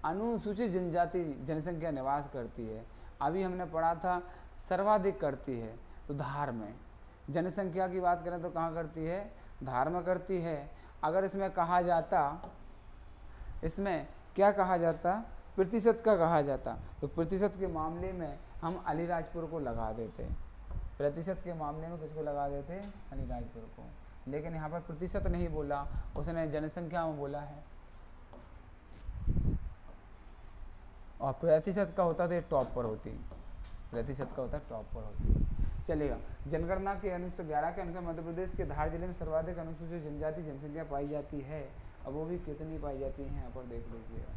अनुसूचित जनजाति जनसंख्या निवास करती है? अभी हमने पढ़ा था सर्वाधिक करती है, तो धार में। जनसंख्या की बात करें तो कहाँ करती है? धार में करती है। अगर इसमें कहा जाता, इसमें क्या कहा जाता? प्रतिशत का कहा जाता, तो प्रतिशत के मामले में हम अलीराजपुर को लगा देते। प्रतिशत के मामले में किसको लगा देते? अलीराजपुर को। लेकिन यहाँ पर प्रतिशत नहीं बोला, उसने जनसंख्या में बोला है, और प्रतिशत का होता तो ये टॉप पर होती। प्रतिशत का होता टॉप पर होती। चलेगा। जनगणना के अनुसार 11 के अनुसार मध्य प्रदेश के धार जिले में सर्वाधिक अनुसूचित जनजाति जनसंख्या पाई जाती है। अब वो भी कितनी पाई जाती है यहाँ पर देख लीजिएगा,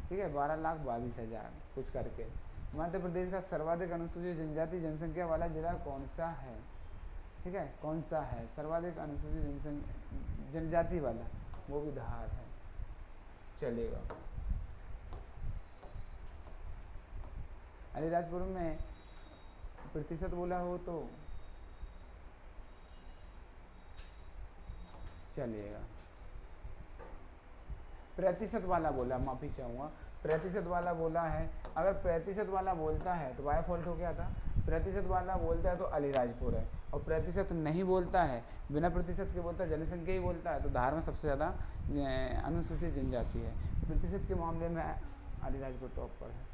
ठीक है, 12,22,000 कुछ करके। मध्य प्रदेश का सर्वाधिक अनुसूचित जनजाति जनसंख्या वाला जिला कौन सा है? ठीक है, कौन सा है सर्वाधिक अनुसूचित जनजाति वाला? वो भी धार है। चलेगा। अलीराजपुर में प्रतिशत बोला हो तो चलेगा। प्रतिशत वाला बोला, माफी चाहूँगा, प्रतिशत वाला बोला है। अगर प्रतिशत वाला बोलता है तो बाय फॉल्ट हो गया था। प्रतिशत वाला बोलता है तो अलीराजपुर है, और प्रतिशत नहीं बोलता है, बिना प्रतिशत के बोलता है, जनसंख्या ही बोलता है, तो धार में सबसे ज़्यादा अनुसूचित जनजाति है। प्रतिशत के मामले में अलीराजपुर टॉप पर है।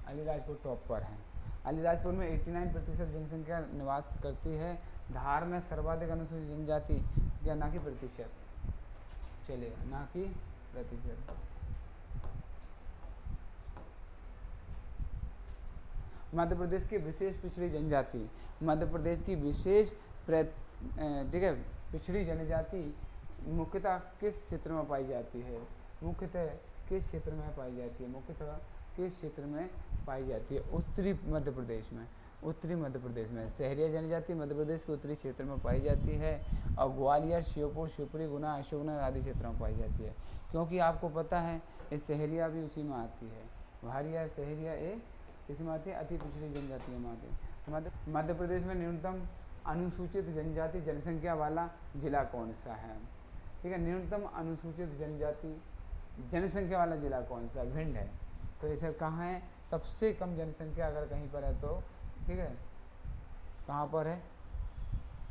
अलीराजपुर टॉप पर है। अलीराजपुर में 89% जनसंख्या निवास करती है। धार में सर्वाधिक अनुसूचित जनजाति, या ना कि प्रतिशत, चलेगा, ना कि प्रतिशत। मध्य प्रदेश की विशेष पिछड़ी जनजाति, मध्य प्रदेश की विशेष ठीक है पिछड़ी जनजाति मुख्यतः किस क्षेत्र में पाई जाती है? मुख्यतः किस क्षेत्र में पाई जाती है? मुख्यतः किस क्षेत्र में पाई जाती है? उत्तरी मध्य प्रदेश में। उत्तरी मध्य प्रदेश में सहरिया जनजाति मध्य प्रदेश के उत्तरी क्षेत्र में पाई जाती है, और ग्वालियर, श्योपुर, शिवपुरी, गुना, अशोकनगर आदि क्षेत्रों में पाई जाती है। क्योंकि आपको पता है ये सहरिया भी उसी में आती है। भारिया सहरिया ये किसी में आती है? अति पिछड़ी जनजातियों में आती है। मध्य प्रदेश में न्यूनतम अनुसूचित जनजाति जनसंख्या वाला जिला कौन सा है? ठीक है, न्यूनतम अनुसूचित जनजाति जनसंख्या वाला जिला कौन सा? भिंड है। तो इसे कहाँ है? सबसे कम जनसंख्या अगर कहीं पर है तो, ठीक है, कहाँ पर है?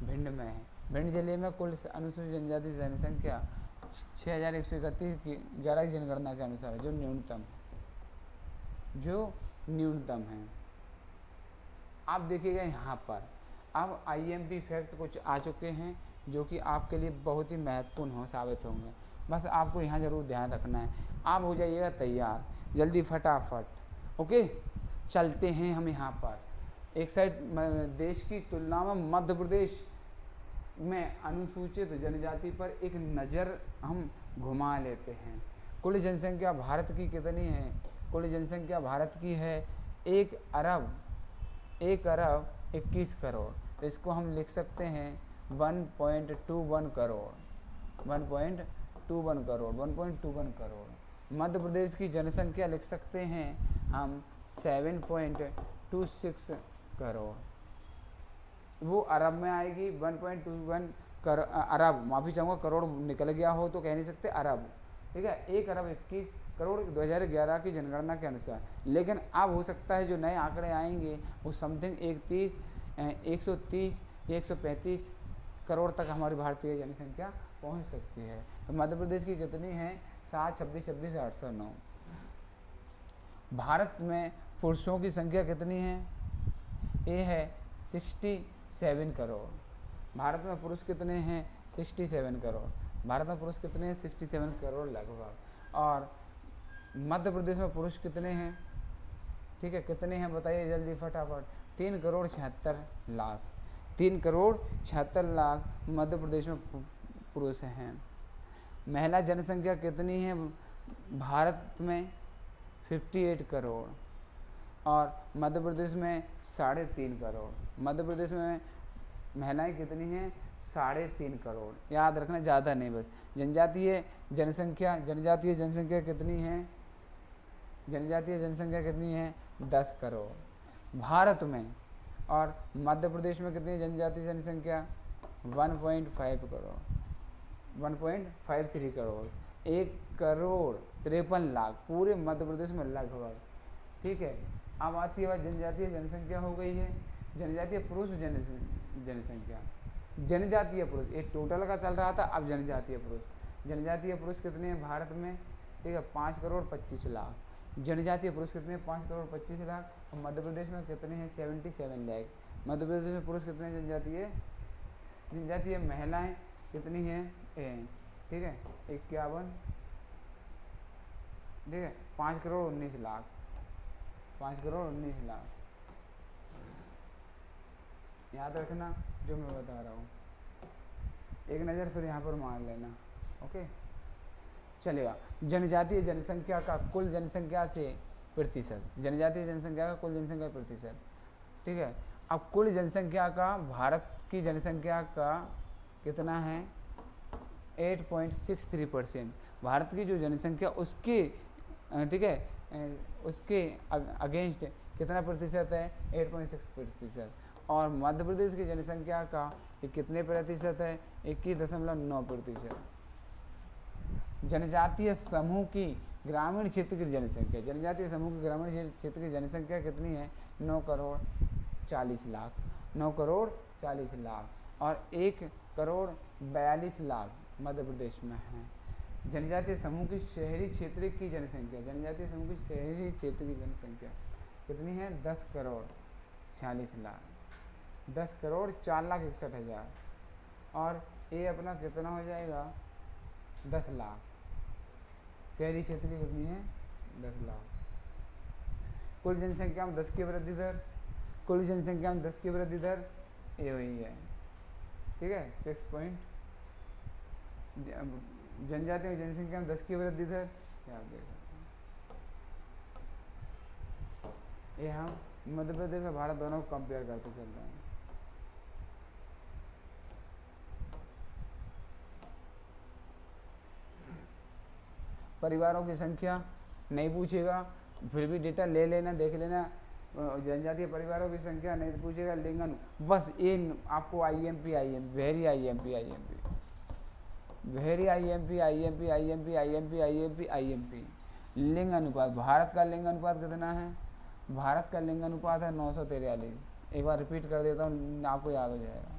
भिंड में है। भिंड जिले में कुल अनुसूचित जनजाति जनसंख्या 6,131 की 11 की जनगणना के अनुसार है, जो न्यूनतम है। आप देखिएगा यहाँ पर अब IMP फैक्ट कुछ आ चुके हैं जो कि आपके लिए बहुत ही महत्वपूर्ण साबित होंगे। बस आपको यहाँ ज़रूर ध्यान रखना है। आप हो जाइएगा तैयार जल्दी फटाफट। ओके, चलते हैं हम यहाँ पर। एक साइड देश की तुलना में मध्य प्रदेश में अनुसूचित जनजाति पर एक नज़र हम घुमा लेते हैं। कुल जनसंख्या भारत की कितनी है? कुल जनसंख्या भारत की है 1 अरब 21 करोड़। तो इसको हम लिख सकते हैं 1.21 करोड़। 1.21 करोड़। मध्य प्रदेश की जनसंख्या लिख सकते हैं हम 7.26 करोड़। वो अरब में आएगी। 1.21 अरब, माफ़ी चाहूँगा करोड़ निकल गया हो तो कह नहीं सकते, अरब, ठीक है। 1 अरब 21 करोड़ 2011 की जनगणना के अनुसार। लेकिन अब हो सकता है जो नए आंकड़े आएंगे वो समथिंग 130 135 करोड़ तक हमारी भारतीय जनसंख्या पहुंच सकती है। तो मध्य प्रदेश की कितनी है? 7, 26, 26, 809। भारत में पुरुषों की संख्या कितनी है? ये है 67 करोड़। भारत में पुरुष कितने हैं? 67 करोड़। भारत में पुरुष कितने हैं? 67 करोड़ लगभग। और मध्य प्रदेश में पुरुष कितने हैं? ठीक है, कितने हैं बताइए जल्दी फटाफट। 3,76,00,000। 3,76,00,000 मध्य प्रदेश में पुरुष हैं। महिला जनसंख्या कितनी है भारत में? 58 करोड़। और मध्य प्रदेश में 3.5 करोड़। मध्य प्रदेश में महिलाएं कितनी हैं? 3.5 करोड़। याद रखना, ज़्यादा नहीं बस। जनजातीय जनसंख्या कितनी है? जनजातीय जनसंख्या कितनी है? 10 करोड़ भारत में। और मध्य प्रदेश में कितनी जनजातीय जनसंख्या? 1.5 करोड़, 1.53 करोड़। 1,53,00,000 पूरे मध्य प्रदेश में लगभग। ठीक है, अब आती है बात जनजातीय जनसंख्या हो गई है। जनजातीय पुरुष जनसंख्या, जनजातीय पुरुष ये टोटल का चल रहा था, अब जनजातीय पुरुष। जनजातीय पुरुष कितने हैं भारत में? ठीक है, 5,25,00,000। जनजातीय पुरुष कितने हैं? 5,25,00,000। और मध्य प्रदेश में कितने हैं? 77 लाख। मध्य प्रदेश में पुरुष कितने हैं? जनजातीय महिलाएं कितनी हैं? ठीक है, 51। ठीक है, 5,19,00,000। 5,19,00,000 याद रखना जो मैं बता रहा हूँ। एक नज़र फिर यहाँ पर मार लेना। ओके, चलेगा। जनजातीय जनसंख्या का कुल जनसंख्या से प्रतिशत, जनजातीय जनसंख्या का कुल जनसंख्या प्रतिशत। ठीक है, अब कुल जनसंख्या का भारत की जनसंख्या का कितना है? 8.63%। भारत की जो जनसंख्या उसके ठीक है उसके अगेंस्ट कितना प्रतिशत है? 8.6%। और मध्य प्रदेश की जनसंख्या का ये कितने प्रतिशत है? 21.9%। जनजातीय समूह की ग्रामीण क्षेत्र की जनसंख्या, जनजातीय समूह की ग्रामीण क्षेत्र की जनसंख्या कितनी है? 9,40,00,000। 9,40,00,000 और 1,42,00,000 मध्य प्रदेश में है। जनजातीय समूह की शहरी क्षेत्र की जनसंख्या, जनजातीय समूह की शहरी क्षेत्र की जनसंख्या कितनी है? 10,46,00,000। 10,04,61,000। और ये अपना कितना हो जाएगा? 10 लाख। शहरी क्षेत्र की कितनी है? 10 लाख। कुल जनसंख्या में 10 की वृद्धि दर, कुल जनसंख्या में 10 की वृद्धि दर ये हुई है। ठीक है, 6 जनजातीय जनसंख्या में 10 की वृद्धि दर क्या देखा? ये हम मध्य प्रदेश और भारत दोनों को कंपेयर करते चल रहे हैं। परिवारों की संख्या नहीं पूछेगा, फिर भी डेटा ले लेना, देख लेना। जनजातीय परिवारों की संख्या नहीं पूछेगा। लिंगन बस ये आपको IMP वेरी IMP लिंग अनुपात। भारत का लिंग अनुपात कितना है? भारत का लिंग अनुपात है 943। एक बार रिपीट कर देता हूँ, आपको याद हो जाएगा।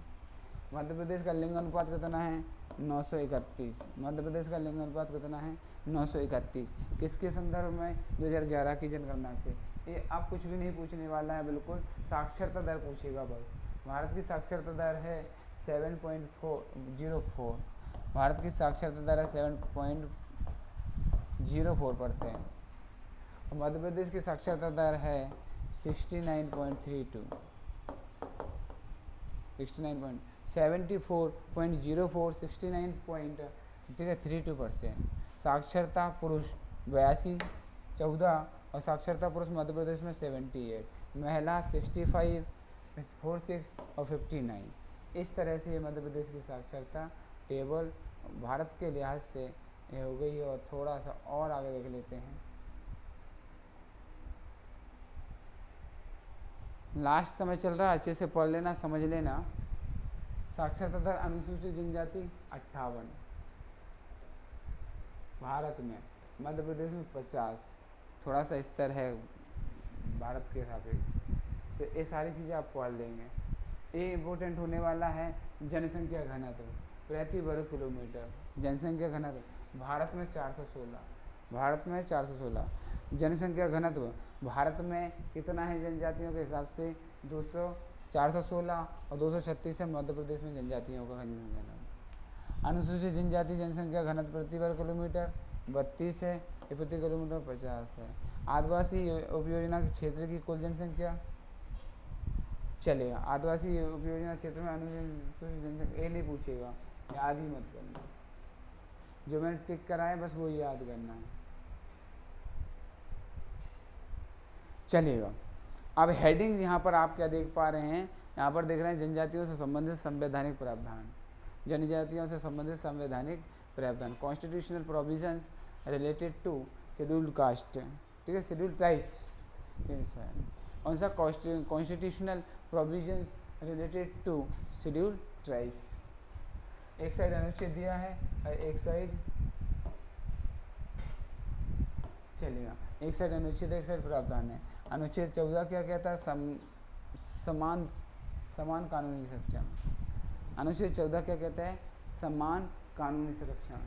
मध्य प्रदेश का लिंग अनुपात कितना है? 931। मध्य प्रदेश का लिंग अनुपात कितना है? 931। किसके संदर्भ में? 2011 की जनगणना के। ये अब कुछ भी नहीं पूछने वाला है, बिल्कुल साक्षरता दर पूछेगा बस। भारत की साक्षरता दर है 7.04। भारत की साक्षरता दर है 7.04%। मध्य प्रदेश की साक्षरता दर है 69.32। 69.32% साक्षरता पुरुष 82, 14 और साक्षरता पुरुष मध्य प्रदेश में 78, महिला 65, 46 और 59। इस तरह से ये मध्य प्रदेश की साक्षरता टेबल भारत के लिहाज से ये हो गई है। और थोड़ा सा और आगे देख लेते हैं। लास्ट समय चल रहा है, अच्छे से पढ़ लेना, समझ लेना। साक्षरता दर अनुसूचित जनजाति 58 भारत में, मध्य प्रदेश में 50। थोड़ा सा स्तर है भारत के सापेक्ष। तो ये सारी चीज़ें आप पढ़ लेंगे। ये इम्पोर्टेंट होने वाला है जनसंख्या घनत्व प्रति वर्ग किलोमीटर। जनसंख्या घनत्व भारत में 416। भारत में 416 जनसंख्या घनत्व। भारत में कितना है जनजातियों के हिसाब से? 416 और 236 है मध्य प्रदेश में जनजातियों का घनत्व। अनुसूचित जनजाति जनसंख्या घनत्व प्रति वर्ग किलोमीटर 32 है ये प्रति किलोमीटर 50 है। आदिवासी उपयोजना के क्षेत्र की कुल जनसंख्या, चलेगा। आदिवासी उपयोजना क्षेत्र में अनुसूचित जनसंख्या, ये नहीं पूछेगा, याद ही मत करना, जो मैंने टिक करा है बस वो याद करना है। चलेगा। अब हेडिंग यहाँ पर आप क्या देख पा रहे हैं, यहाँ पर देख रहे हैं जनजातियों से संबंधित संवैधानिक प्रावधान, जनजातियों से संबंधित संवैधानिक प्रावधान, constitutional provisions related to scheduled caste, ठीक है, शेड्यूल्ड ट्राइब्स। कौन सा constitutional provisions related to scheduled tribes. एक साइड अनुच्छेद दिया है और एक साइड, चलेगा, एक साइड अनुच्छेद एक साइड प्रावधान है। अनुच्छेद 14 क्या कहता है, समान कानूनी संरक्षण। अनुच्छेद 14 क्या कहता है, समान कानूनी संरक्षण।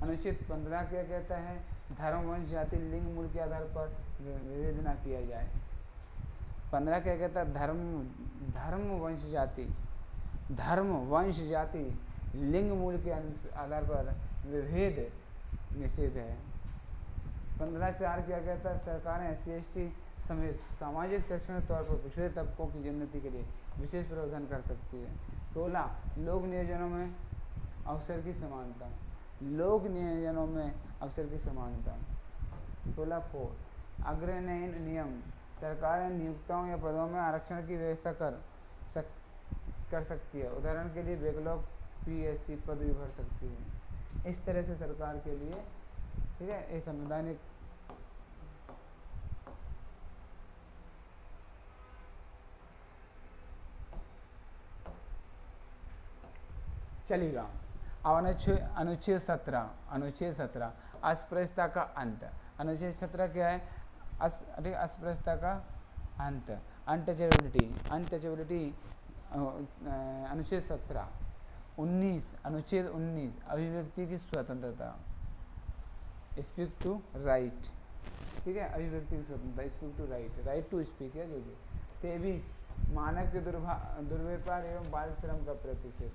अनुच्छेद 15 क्या कहता है, धर्म वंश जाति लिंग मूल के आधार पर विवेचना किया जाए। 15 क्या कहता है, धर्म वंश जाति लिंग मूल के आधार पर विभेद निषेध है। 15(4) क्या कहता है, सरकारें SC/ST समेत सामाजिक शैक्षणिक तौर पर पिछड़े तबकों की उन्नति के लिए विशेष प्रावधान कर सकती है। 16 लोक नियोजनों में अवसर की समानता, लोक नियोजनों में अवसर की समानता। 16(4) अग्रनयन नियम, सरकारें नियुक्ताओं या पदों में आरक्षण की व्यवस्था कर सकती है। उदाहरण के लिए बैकलॉग PSC पद भी भर सकती है। इस तरह से सरकार के लिए, ठीक है, ये संवैधानिक चलेगा। अब अनुच्छेद 17 अस्पृश्यता का अंत। अनुच्छेद 17 क्या है, अस्पृश्यता का अंत, अनटचेबिलिटी। अनुच्छेद 17। 19 अनुच्छेद 19 अभिव्यक्ति की स्वतंत्रता, स्पीक टू राइट, ठीक है, अभिव्यक्ति की स्वतंत्रता, speak to right to speak है जो भी। 23 मानव के दुर्व्यापार एवं बाल श्रम का प्रतिषेध,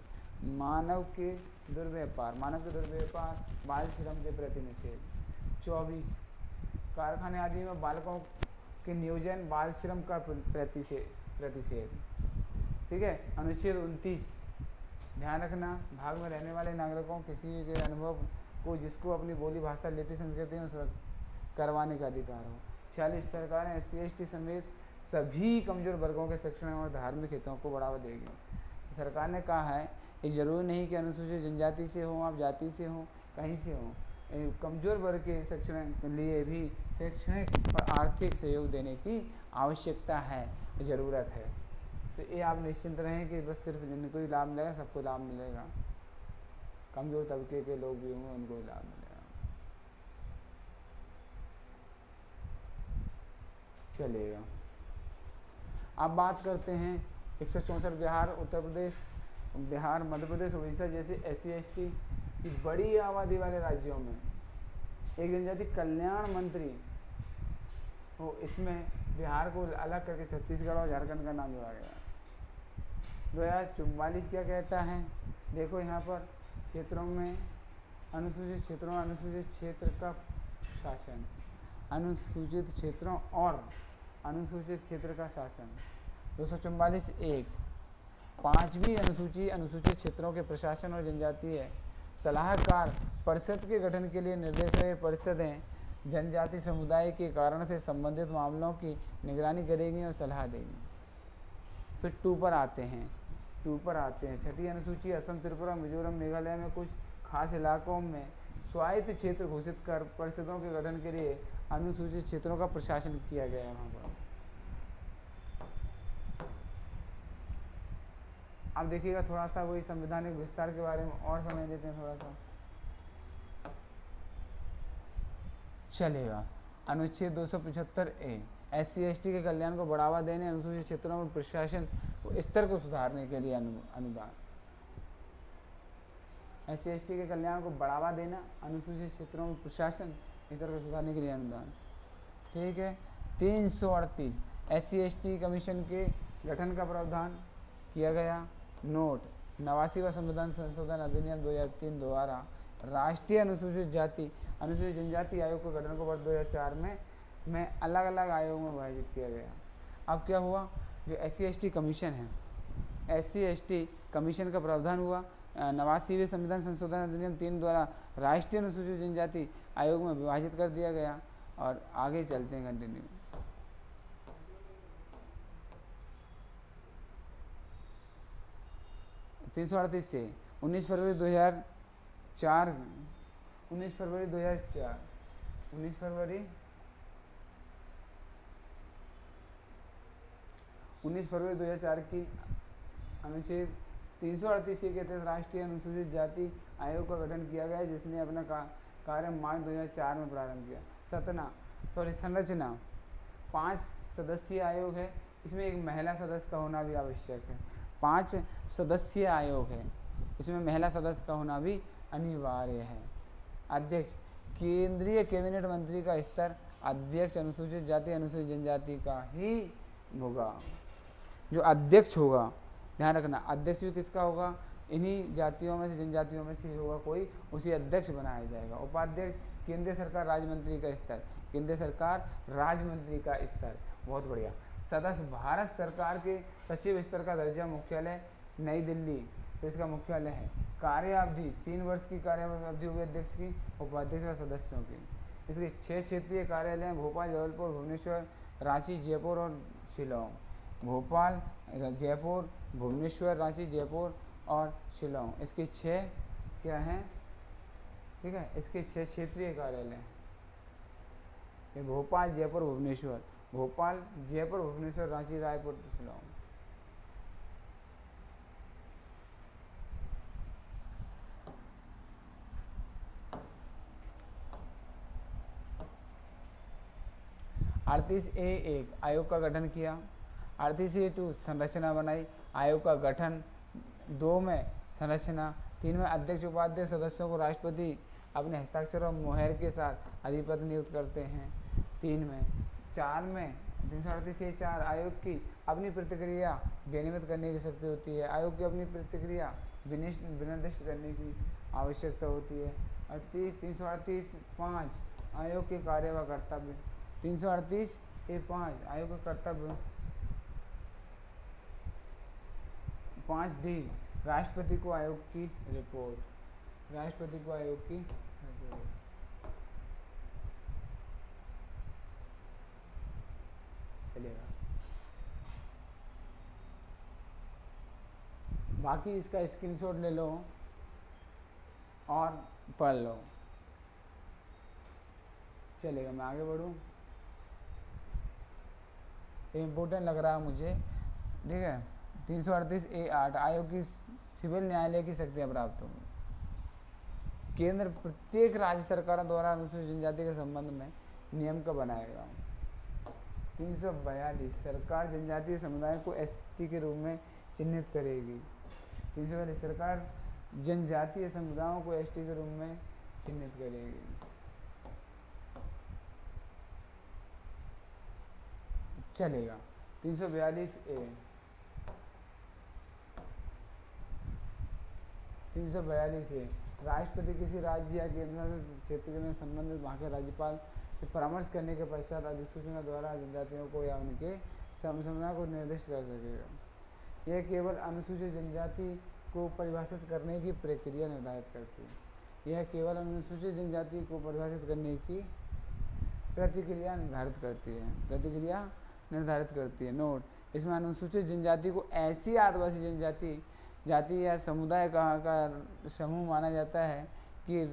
मानव के दुर्व्यापार बाल श्रम के प्रति निषेध। 24 कारखाने आदि में बालकों के नियोजन बाल श्रम का प्रतिषेध, ठीक है। अनुच्छेद 29 ध्यान रखना, भाग में रहने वाले नागरिकों किसी के अनुभव को जिसको अपनी बोली भाषा लिपि संस्कृति में सुरक्षित करवाने का अधिकार हो। 40 सरकारें SC/ST समेत सभी कमजोर वर्गों के शैक्षणिक और धार्मिक हितों को बढ़ावा देगी। सरकार ने कहा है ये जरूरी नहीं कि अनुसूचित जनजाति से हो, आप जाति से हो, कहीं से हो, कमजोर वर्ग के शिक्षण के लिए भी शैक्षणिक और आर्थिक सहयोग देने की आवश्यकता है, ज़रूरत है। तो ये आप निश्चिंत रहें कि बस सिर्फ जिनको ही लाभ मिलेगा सबको लाभ मिलेगा, कमजोर तबके के लोग भी होंगे उनको ही लाभ मिलेगा। चलेगा। अब बात करते हैं 164 बिहार मध्य प्रदेश उड़ीसा जैसे SC/ST की बड़ी आबादी वाले राज्यों में एक जनजाति कल्याण मंत्री हो, इसमें बिहार को अलग करके छत्तीसगढ़ और झारखंड का नाम जोड़ा गया। 2044 क्या कहता है, देखो यहाँ पर क्षेत्रों में अनुसूचित क्षेत्रों अनुसूचित क्षेत्र का शासन, अनुसूचित क्षेत्रों और अनुसूचित क्षेत्र का शासन। 244(1) 5वीं अनुसूची अनुसूचित क्षेत्रों के प्रशासन और जनजातीय सलाहकार परिषद के गठन के लिए निर्देश है। परिषदें जनजाति समुदाय के कारण से संबंधित मामलों की निगरानी करेगी और सलाह देगी। फिर 2 पर आते हैं 6ठी अनुसूची असम त्रिपुरा मिजोरम मेघालय में कुछ खास इलाकों में स्वायत्त क्षेत्र घोषित कर परिषदों के गठन के लिए अनुसूचित क्षेत्रों का प्रशासन किया गया है वहाँ पर। अब देखिएगा थोड़ा सा वही संवैधानिक विस्तार के बारे में और समझ लेते हैं थोड़ा सा। चलेगा। अनुच्छेद 275(a) SC/ST के कल्याण को बढ़ावा देने अनुसूचित क्षेत्रों में प्रशासन स्तर को सुधारने के लिए अनुदान। SC/ST के कल्याण को बढ़ावा देना, अनुसूचित क्षेत्रों में प्रशासन स्तर को सुधारने के लिए अनुदान, ठीक है। 338 SC/ST कमीशन के गठन का प्रावधान किया गया। नोट 89वां संविधान संशोधन अधिनियम 2003 द्वारा राष्ट्रीय अनुसूचित जनजाति आयोग के गठन को वर्ष 2004 में अलग अलग आयोग में विभाजित किया गया। अब क्या हुआ, जो SC/ST कमीशन है, SC/ST कमीशन का प्रावधान हुआ 89वें संविधान संशोधन अधिनियम 3 द्वारा राष्ट्रीय अनुसूचित जनजाति आयोग में विभाजित कर दिया गया। और आगे चलते हैं कंटिन्यू। तीन सौ 19 फरवरी 2004 19 फरवरी 2004 की अनुच्छेद 338 के तहत राष्ट्रीय अनुसूचित जाति आयोग का गठन किया गया, जिसने अपना कार्य मार्च 2004 में प्रारंभ किया। संरचना 5 सदस्यीय आयोग है, इसमें एक महिला सदस्य का होना भी आवश्यक है। 5 सदस्यीय आयोग है, इसमें महिला सदस्य का होना भी अनिवार्य है। अध्यक्ष केंद्रीय कैबिनेट मंत्री का स्तर अध्यक्ष अनुसूचित जाति अनुसूचित जनजाति का ही होगा। जो अध्यक्ष होगा, ध्यान रखना, अध्यक्ष भी किसका होगा, इन्हीं जातियों में से जनजातियों में से होगा कोई, उसी अध्यक्ष बनाया जाएगा। उपाध्यक्ष केंद्रीय सरकार राज्य मंत्री का स्तर, केंद्रीय सरकार राज्य मंत्री का स्तर, बहुत बढ़िया। सदस्य भारत सरकार के सचिव स्तर का दर्जा, मुख्यालय नई दिल्ली, तो इसका मुख्यालय है। कार्यावधि 3 वर्ष की कार्यावधि होगी अध्यक्ष की, उपाध्यक्ष और सदस्यों की। इसके 6 क्षेत्रीय कार्यालय हैं, भोपाल, जबलपुर, भुवनेश्वर, रांची, जयपुर और शिलांग। भोपाल, जयपुर, भुवनेश्वर, रांची, जयपुर और शिलांग, इसके 6 क्या हैं, ठीक है, इसके 6 क्षेत्रीय कार्यालय हैं। भोपाल, जयपुर, भुवनेश्वर, भोपाल, जयपुर, भुवनेश्वर, रांची, रायपुर, शिलांग। (38A1) आयोग का गठन किया। 38A2 संरचना बनाई, आयोग का गठन। 2 में संरचना, 3 में अध्यक्ष उपाध्यक्ष सदस्यों को राष्ट्रपति अपने हस्ताक्षर और मुहर के साथ अधिपति नियुक्त करते हैं। 3 में 4 में 338A4 आयोग की अपनी प्रतिक्रिया विनियमित करने की शक्ति होती है। आयोग की अपनी प्रतिक्रिया विनिर्दिष्ट करने की आवश्यकता होती है। 338(5) आयोग के कार्य व कर्तव्य। 338A5 आयोग का कर्तव्य। 5D राष्ट्रपति को आयोग की रिपोर्ट, राष्ट्रपति को आयोग की रिपोर्ट। चलेगा, बाकी इसका स्क्रीनशॉट ले लो और पढ़ लो। चलेगा, मैं आगे बढ़ूँ, इम्पोर्टेंट लग रहा है मुझे, ठीक है। 338A8 आयोग की सिविल न्यायालय की शक्तियाँ प्राप्त होंगी। केंद्र प्रत्येक राज्य सरकारों द्वारा अनुसूचित जनजाति के संबंध में नियम का बनाएगा। 342 सरकार जनजातीय समुदाय को ST के रूप में चिन्हित करेगी। 342 सरकार जनजातीय समुदायों को ST के रूप में चिन्हित करेगी। चलेगा। 342A 342A राष्ट्रपति किसी राज्य या केंद्रशासित क्षेत्र में संबंधित वहाँ के राज्यपाल से परामर्श करने के पश्चात अधिसूचना द्वारा जनजातियों को या उनके समुदाय को निर्दिष्ट कर सकेगा। यह केवल अनुसूचित जनजाति को परिभाषित करने की प्रक्रिया निर्धारित करती है। यह केवल अनुसूचित जनजाति को परिभाषित करने की प्रतिक्रिया निर्धारित करती है, प्रतिक्रिया निर्धारित करती है। नोट, इसमें अनुसूचित जनजाति को ऐसी आदिवासी जनजाति जाति या समुदाय का समूह माना जाता है कि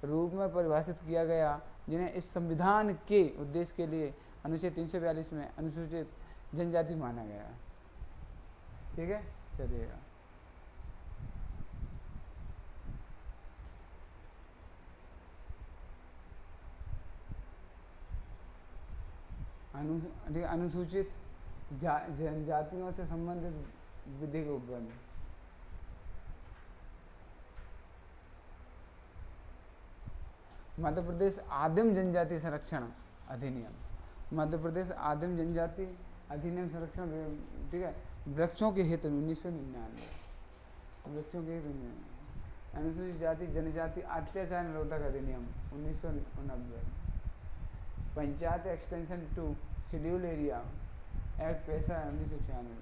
रूप में परिभाषित किया गया, जिन्हें इस संविधान के उद्देश्य के लिए अनुच्छेद 342 में अनुसूचित जनजाति माना गया है। ठीक है, चलिएगा। अनुसूचित जनजातियों से संबंधित विधिक उपबंध। मध्य प्रदेश आदिम जनजाति संरक्षण अधिनियम, मध्य प्रदेश आदिम जनजाति अधिनियम संरक्षण, ठीक है, वृक्षों के हित 1999, वृक्षों के हित अनुसूचित जाति जनजाति अत्याचार निरोधक अधिनियम 1990। Panchayat extension to schedule area act PESA 1996।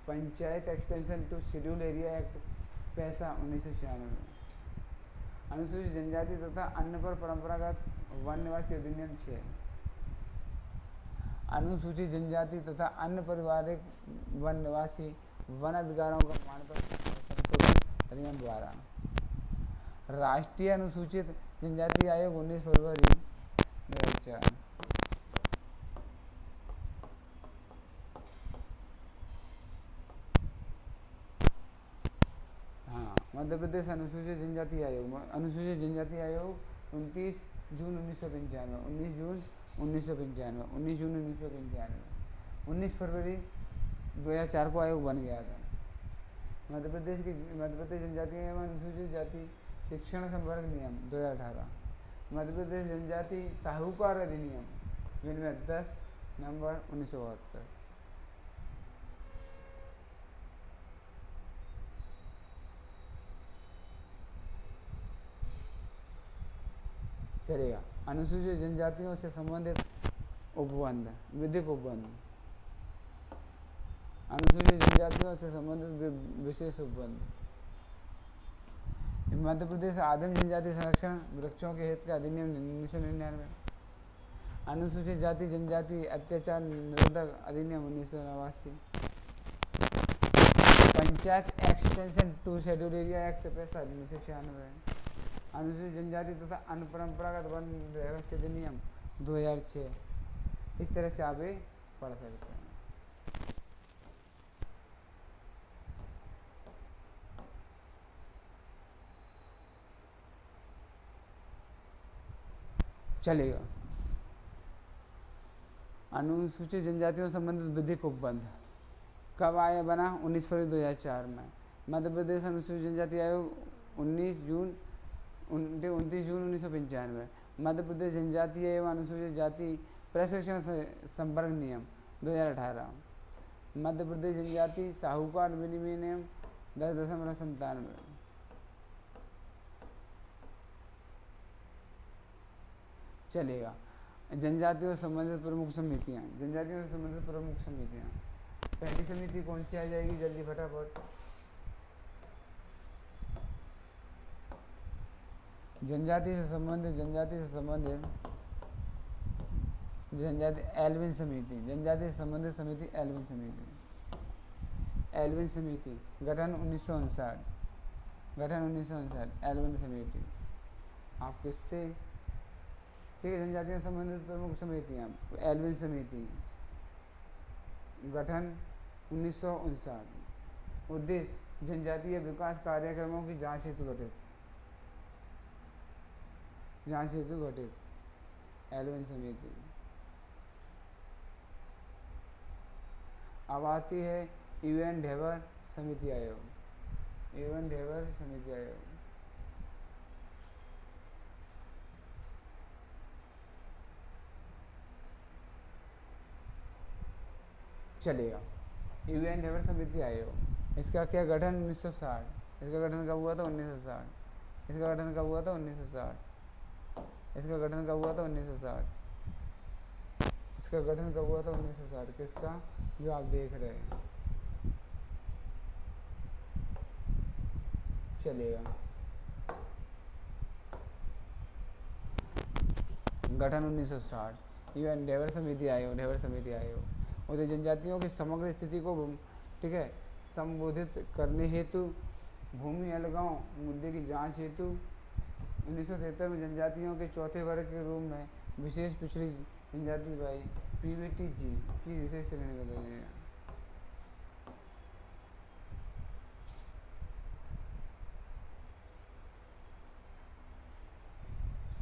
Panchayat extension to schedule area act PESA 1996। अनुसूचित जनजाति तथा अन्य पर परंपरागत वन निवासी अधिनियम 6। अनुसूचित जनजाति तथा अन्य पारिवारिक वन निवासी वन अधिकारों का प्रमाण पत्र संशोधन अधिनियम 12। राष्ट्रीय अनुसूचित जनजाति आयोग 19 फरवरी 2004। मध्य प्रदेश अनुसूचित जनजाति आयोग 29 जून 1995, 19 जून 1995, 19 जून 1995, 19 फरवरी 2004 को आयोग बन गया था। मध्य प्रदेश जनजाति एवं अनुसूचित जाति शिक्षण संवर्ग नियम 2018। मध्य प्रदेश जनजाति साहूकार अधिनियम जिनमें 10 नवंबर 1972। चलेगा। अनुसूचित जनजातियों से संबंधित उपबंध, विधिक उपबंध। अनुसूचित जनजातियों से संबंधित विशेष उपबंध। मध्य प्रदेश आदिम जनजाति संरक्षण वृक्षों के हित का अधिनियम 1999। अनुसूचित जाति जनजाति अत्याचार निरोधक अधिनियम 1989। Panchayat extension to schedule area act PESA 1996। अनुसूचित जनजाति तथा अन्य परंपरागत वन रहस्य अधिनियम 2006। इस तरह से आप ये पढ़ सकते हैं। चलेगा। अनुसूचित जनजातियों से संबंधित विधिक उपबंध कब आया बना? 19 फरवरी 2004 में। मध्य प्रदेश अनुसूचित जनजाति आयोग 29 जून 1995। मध्य प्रदेश जनजातीय एवं अनुसूचित जाति प्रशिक्षण संवर्ग नियम 2018। मध्य प्रदेश जनजाति साहूकार विनिमय नियम 10.97। चलेगा। जनजातियों से संबंधित प्रमुख समितियां, जनजातियों से संबंधित प्रमुख समितियां। पहली समिति कौन सी आ जाएगी? जल्दी फटाफट। जनजाति से संबंधित एल्विन समिति। जनजाति से संबंधित समिति एल्विन समिति। एल्विन समिति गठन 1959। एल्विन समिति आप किससे? ठीक है। जनजातियों से संबंधित प्रमुख समितियां एल्विन समिति गठन 1959। उद्देश्य जनजातीय विकास कार्यक्रमों की जांच हेतु गठित। एल्विन समिति। अब आती है यूएन ढेबर समिति आयोग। चलेगा। यूएन ढेबर समिति आयोग, इसका क्या गठन 1960। इसका गठन कब हुआ था? 1960। इसका गठन कब हुआ था? 1960। इसका गठन कब हुआ था? 1960। इसका गठन कब हुआ था? 1960। किसका? जो आप देख रहे हैं। चलेगा। गठन 1960 यूएन ढेबर समिति आयोग। उधर जनजातियों की समग्र स्थिति को ठीक है संबोधित करने हेतु भूमि अलगाव मुद्दे की जांच हेतु 1973 में जनजातियों के चौथे वर्ग के रूप में विशेष पिछड़ी जनजाति बाई पीवीटी-जी की विशेष श्रेणी बनाई है।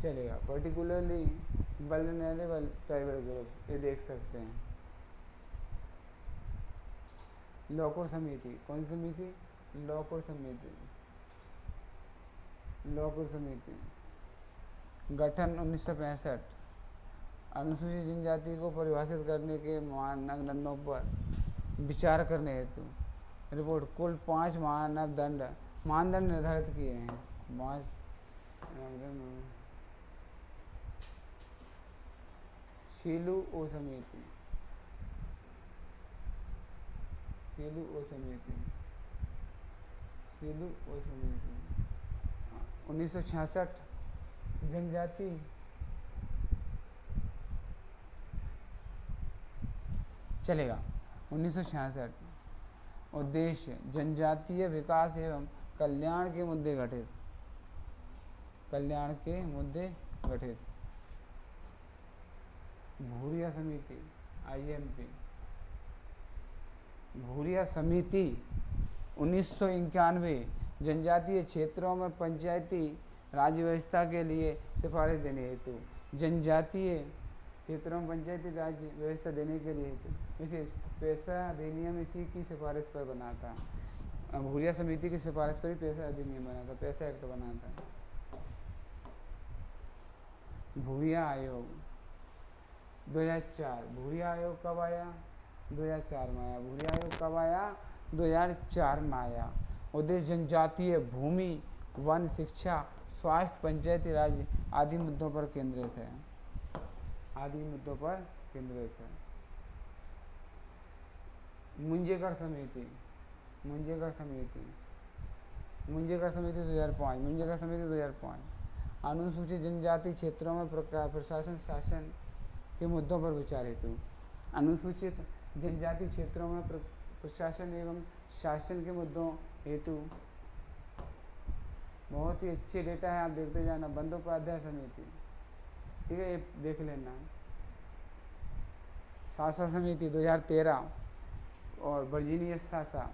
चलेगा। पर्टिकुलरली वल्नरेबल ट्राइबल ग्रुप, ये देख सकते हैं। लॉकूर समिति, कौन समिति? लॉकूर समिति गठन 1965। अनुसूचित जनजाति को परिभाषित करने के मानदंडों पर विचार करने हेतु रिपोर्ट। कुल 5 मानदंड मानदंड निर्धारित किए हैं। पाँच शीलू ओ समिति, शीलू ओ समिति, शीलू ओ समिति। 1966 जनजाति चलेगा। 1966 उद्देश्य जनजातीय विकास एवं कल्याण के मुद्दे गठित, कल्याण के मुद्दे गठित। भूरिया समिति IMP, भूरिया समिति 1991 जनजातीय क्षेत्रों में पंचायती राज व्यवस्था के लिए सिफारिश देने हेतु, जनजातीय क्षेत्रों में पंचायती राज व्यवस्था देने के लिए हेतु इसे पैसा अधिनियम इसी की सिफारिश पर बना था। भूरिया समिति की सिफारिश पर ही पैसा अधिनियम बना था, पैसा एक्ट बना था। भूरिया आयोग 2004, भूरिया आयोग कब आया? 2004 में आया। भूरिया आयोग कब आया? 2004 में आया। उद्देश्य जनजातीय भूमि, वन, शिक्षा, स्वास्थ्य, पंचायती राज आदि मुद्दों पर केंद्रित है, आदि मुद्दों पर केंद्रित है। मुंजेकर समिति, मुंजेकर समिति, मुंजेकर समिति 2005, मुंजेकर समिति 2005 अनुसूचित जनजाति क्षेत्रों में प्रशासन शासन के मुद्दों पर विचार हेतु, अनुसूचित जनजाति क्षेत्रों में प्रशासन एवं शासन के मुद्दों हेतु बहुत ही अच्छे डेटा है, आप देखते जाना। बंदोपाध्याय समिति, ठीक है, ये देख लेना। सासा समिति 2013 और वर्जीनियस सासा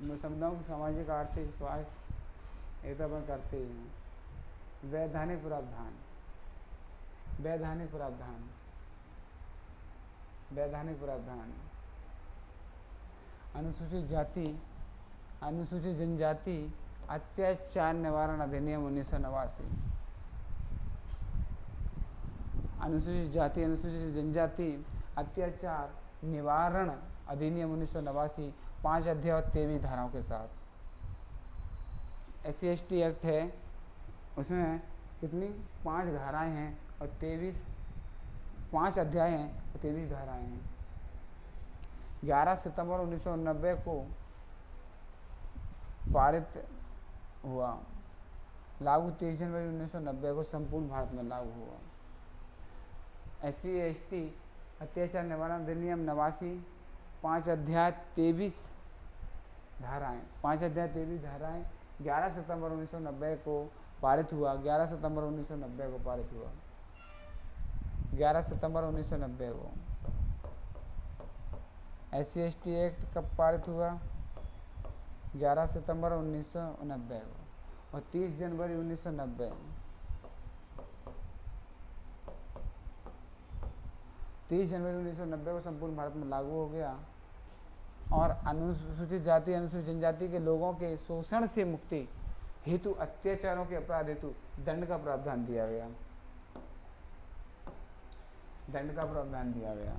समुदायों की सामाजिक आर्थिक स्वास्थ्य ये तो अपन करते ही हैं। वैधानिक प्रावधान, वैधानिक प्रावधान, वैधानिक प्रावधान अनुसूचित जाति, अनुसूचित जनजाति अत्याचार निवारण अधिनियम 1989, अनुसूचित जाति अनुसूचित जनजाति अत्याचार निवारण अधिनियम 1989 5 अध्याय और 23 धाराओं के साथ। SC/ST एक्ट है, उसमें कितनी 5 धाराएं हैं और 5 अध्याय हैं और 23 धाराएं हैं। 11 सितंबर 1990 को पारित हुआ, लागू 23 जनवरी 1990 को संपूर्ण भारत में लागू हुआ। SC/ST अत्याचार निवारण अधिनियम 89 5 अध्याय 23 धाराएं, 5 अध्याय 23 धाराएं 11 सितंबर 1990 को पारित हुआ। 11 सितंबर 1990 को पारित हुआ, 11 सितंबर 1990 को। SC/ST एक्ट कब पारित हुआ? 11 सितंबर 1990 को। और 30 जनवरी 1990 30 जनवरी 1990 को संपूर्ण भारत में लागू हो गया। और अनुसूचित जाति अनुसूचित जनजाति के लोगों के शोषण से मुक्ति हेतु अत्याचारों के अपराध हेतु दंड का प्रावधान दिया गया, दंड का प्रावधान दिया गया।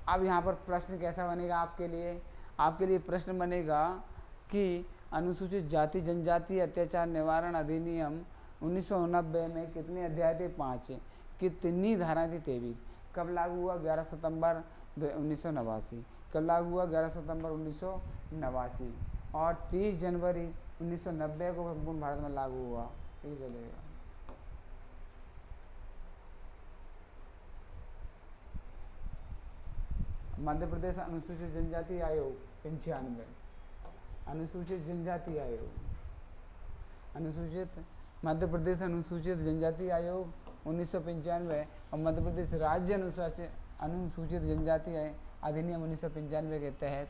अब यहाँ पर प्रश्न कैसा बनेगा आपके लिए? आपके लिए प्रश्न बनेगा कि अनुसूचित जाति जनजाति अत्याचार निवारण अधिनियम 1990 में कितने अध्याय थे? 5। कितनी धाराएं थी? 23। कब लागू हुआ? 11 सितंबर 1989। कब लागू हुआ? 11 सितंबर 1989 और 30 जनवरी 1990 को संपूर्ण भारत में लागू हुआ। ये चलेगा। मध्य प्रदेश अनुसूचित जनजाति आयोग 95, अनुसूचित जनजाति आयोग, अनुसूचित मध्य प्रदेश अनुसूचित जनजाति आयोग 1995 और मध्य प्रदेश राज्य अनुसूचित जनजाति अधिनियम 1995 के तहत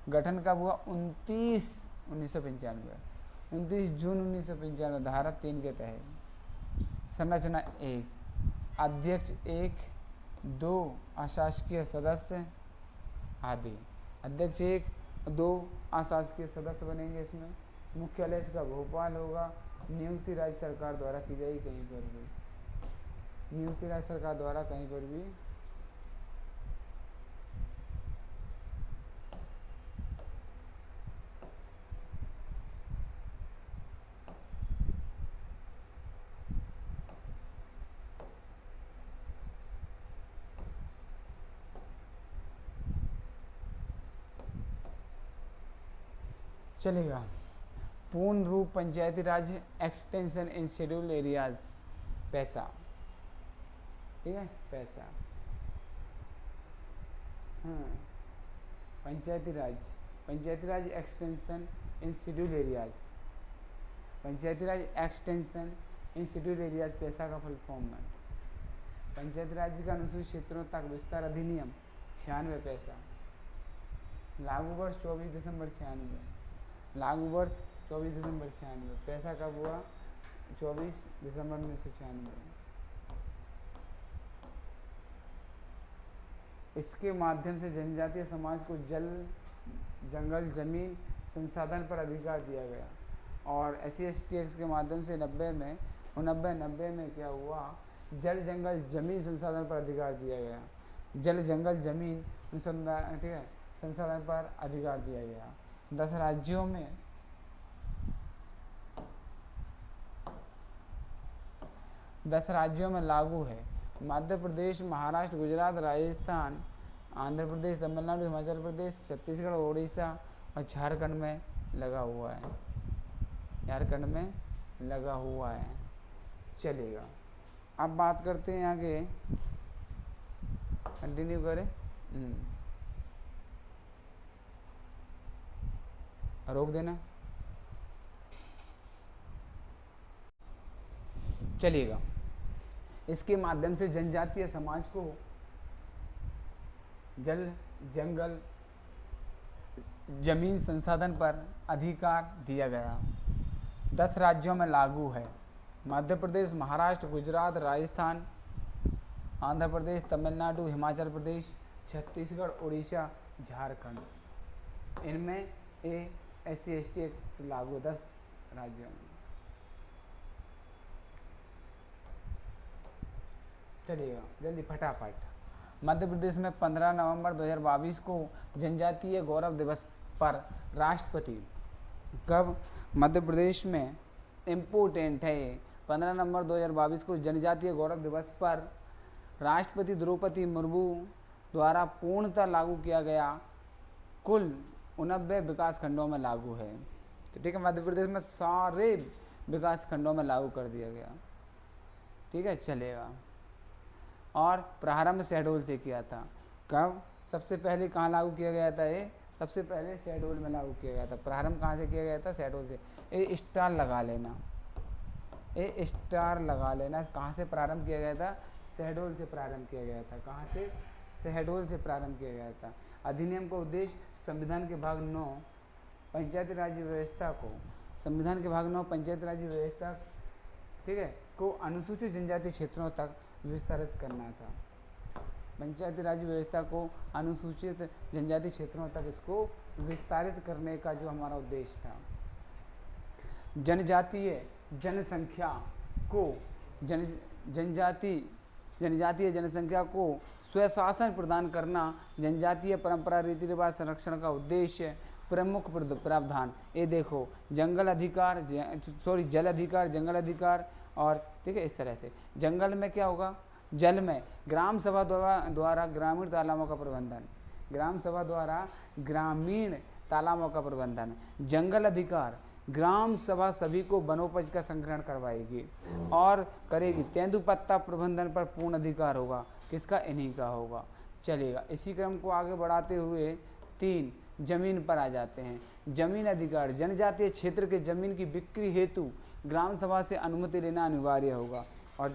गठन कब हुआ? 29 जून 1995 धारा 3 के तहत। संरचना 1 अध्यक्ष 1, 2 अशासकीय सदस्य आदि। अध्यक्ष 1, 2 अशासकीय सदस्य बनेंगे। इसमें मुख्यालय इसका भोपाल होगा। नियुक्ति राज्य सरकार द्वारा की जाएगी कहीं पर भी, नियुक्ति राज्य सरकार द्वारा कहीं पर भी। चलेगा। पूर्ण रूप Panchayati Raj extension in schedule areas, PESA, ठीक है, पैसा, हाँ, Panchayati Raj extension in schedule areas, Panchayati Raj extension in schedule areas PESA का फुल फॉर्म है। पंचायती राज का अनुसूचित क्षेत्रों तक विस्तार अधिनियम 96 पैसा, लागू वर्ष 24 दिसंबर 96, लागू वर्ष 24 दिसंबर 96, पैसा कब हुआ 24 दिसंबर 1996। इसके माध्यम से जनजातीय समाज को जल, जंगल, जमीन, संसाधन पर अधिकार दिया गया। और SC/ST एक्ट के माध्यम से 90 में क्या हुआ, जल, जंगल, जमीन, संसाधन पर अधिकार दिया गया। जल, जंगल, जमीन, ठीक है, संसाधन पर अधिकार दिया गया। 10 राज्यों में 10 राज्यों में लागू है। मध्य प्रदेश, महाराष्ट्र, गुजरात, राजस्थान, आंध्र प्रदेश, तमिलनाडु, हिमाचल प्रदेश, छत्तीसगढ़, उड़ीसा और झारखंड में लगा हुआ है, झारखंड में लगा हुआ है। चलेगा, अब बात करते हैं आगे, कंटिन्यू करें, रोक देना। चलिएगा, इसके माध्यम से जनजातीय समाज को जल, जंगल, जमीन, संसाधन पर अधिकार दिया गया। 10 राज्यों में लागू है। मध्य प्रदेश, महाराष्ट्र, गुजरात, राजस्थान, आंध्र प्रदेश, तमिलनाडु, हिमाचल प्रदेश, छत्तीसगढ़, उड़ीसा, झारखंड, इनमें SC/ST एक्ट लागू 10 राज्यों में। चलिएगा जल्दी फटाफट। मध्य प्रदेश में 15 नवंबर 2022 को जनजातीय गौरव दिवस पर राष्ट्रपति, कब, मध्य प्रदेश में इम्पोर्टेंट है ये, 15 नवंबर 2022 को जनजातीय गौरव दिवस पर राष्ट्रपति द्रौपदी मुर्मू द्वारा पूर्णतः लागू किया गया। कुल 89 विकास खंडों में लागू है, ठीक है, मध्य प्रदेश में सारे विकास खंडों में लागू कर दिया गया, ठीक है, चलेगा। और प्रारंभ शहडोल से किया था। कब, सबसे पहले कहाँ लागू किया गया था ये, सबसे पहले शहडोल में लागू किया गया था। प्रारंभ कहाँ से किया गया था, शहडोल से। ए स्टार लगा लेना, ए स्टार लगा लेना। कहाँ से प्रारंभ किया गया था, शहडोल से प्रारंभ किया गया था। कहाँ से, शहडोल से प्रारंभ किया गया था। अधिनियम का उद्देश्य संविधान के भाग 9 पंचायती राज व्यवस्था को, संविधान के भाग 9 पंचायती राज व्यवस्था, ठीक है, को अनुसूचित जनजाति क्षेत्रों तक विस्तारित करना था। पंचायती राज व्यवस्था को अनुसूचित जनजाति क्षेत्रों तक इसको विस्तारित करने का जो हमारा उद्देश्य था। जनजातीय जनसंख्या को जनजातीय जनसंख्या को स्वशासन प्रदान करना, जनजातीय परंपरा, रीति रिवाज संरक्षण का उद्देश्य, प्रमुख प्रावधान। ये देखो, जंगल अधिकार, जल अधिकार, जंगल अधिकार, और ठीक है, इस तरह से। जंगल में क्या होगा, जल में ग्राम सभा द्वारा ग्रामीण तालाबों का प्रबंधन, ग्राम सभा द्वारा ग्रामीण तालाबों का प्रबंधन। जंगल अधिकार, ग्राम सभा सभी को वनोपज का संग्रहण करवाएगी और करेगी। तेंदुपत्ता प्रबंधन पर पूर्ण अधिकार होगा, किसका, इन्हीं का होगा। चलेगा, इसी क्रम को आगे बढ़ाते हुए 3 जमीन पर आ जाते हैं। जमीन अधिकार, जनजातीय क्षेत्र के जमीन की बिक्री हेतु ग्राम सभा से अनुमति लेना अनिवार्य होगा और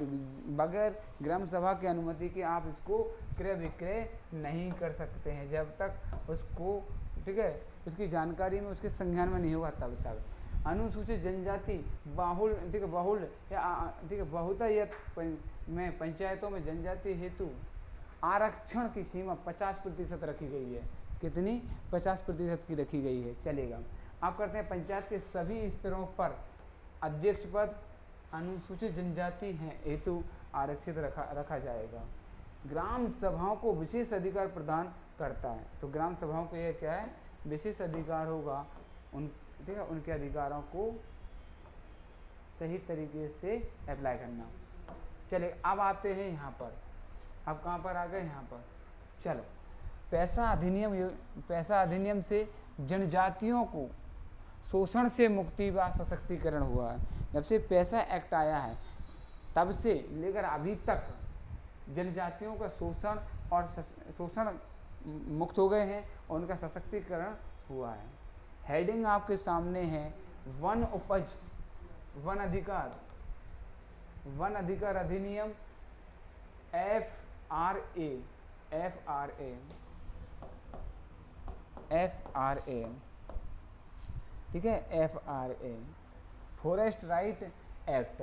बगैर ग्राम सभा की अनुमति के आप इसको क्रय विक्रय नहीं कर सकते हैं, जब तक उसको, ठीक है, उसकी जानकारी में, उसके संज्ञान में नहीं होगा तब तक। अनुसूचित जनजाति बाहुल, ठीक है, बहुल या ठीक है, बहुतायत में पंचायतों में जनजाति हेतु आरक्षण की सीमा 50% रखी गई है। कितनी, 50% की रखी गई है। चलेगा, आप करते हैं पंचायत के सभी स्तरों पर अध्यक्ष पद अनुसूचित जनजाति हैं हेतु आरक्षित रखा जाएगा। ग्राम सभाओं को विशेष अधिकार प्रदान करता है, तो ग्राम सभाओं को यह क्या है, विशेष अधिकार होगा, उन, ठीक है, उनके अधिकारों को सही तरीके से अप्लाई करना। चले, अब आते हैं यहाँ पर, अब कहाँ पर आ गए, यहाँ पर। चलो, पैसा अधिनियम से जनजातियों को शोषण से मुक्ति व सशक्तिकरण हुआ है। जब से पैसा एक्ट आया है तब से लेकर अभी तक जनजातियों का शोषण और शोषण मुक्त हो गए हैं और उनका सशक्तिकरण हुआ है। हेडिंग आपके सामने है, वन उपज वन अधिकार अधिनियम FRA, ठीक है, FRA फॉरेस्ट राइट एक्ट,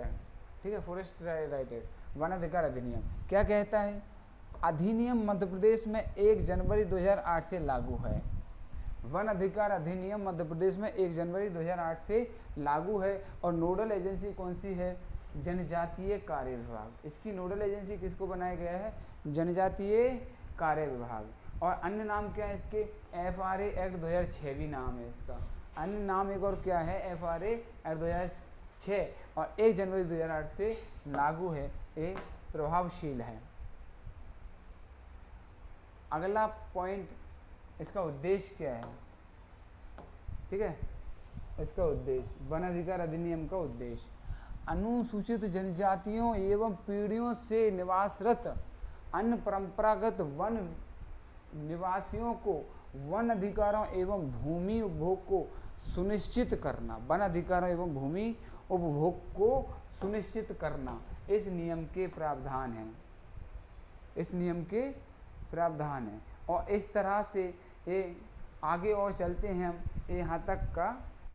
ठीक है, फॉरेस्ट राइट एक्ट, वन अधिकार अधिनियम क्या कहता है? अधिनियम मध्य प्रदेश में 1 जनवरी 2008 से लागू है। वन अधिकार अधिनियम मध्य प्रदेश में 1 जनवरी 2008 से लागू है। और नोडल एजेंसी कौन सी है? जनजातीय कार्य विभाग। इसकी नोडल एजेंसी किसको बनाया गया है? जनजातीय कार्य विभाग। और अन्य नाम क्या है इसके? FRA एक्ट 2006 भी नाम है इसका। अन्य नाम एक और क्या है? FRA एक्ट 2006 और 1 जनवरी 2008 से लागू है, ये प्रभावशील है। अगला पॉइंट, इसका उद्देश्य क्या है? ठीक है, इसका उद्देश्य, वन अधिकार अधिनियम का उद्देश्य अनुसूचित जनजातियों एवं पीढ़ियों से निवासरत अन्य परंपरागत वन निवासियों को वन अधिकारों एवं भूमि उपभोग को सुनिश्चित करना। वन अधिकारों एवं भूमि उपभोग को सुनिश्चित करना इस नियम के प्रावधान हैं, इस नियम के प्रावधान है। और इस तरह से ये आगे और चलते हैं हम, यहाँ तक का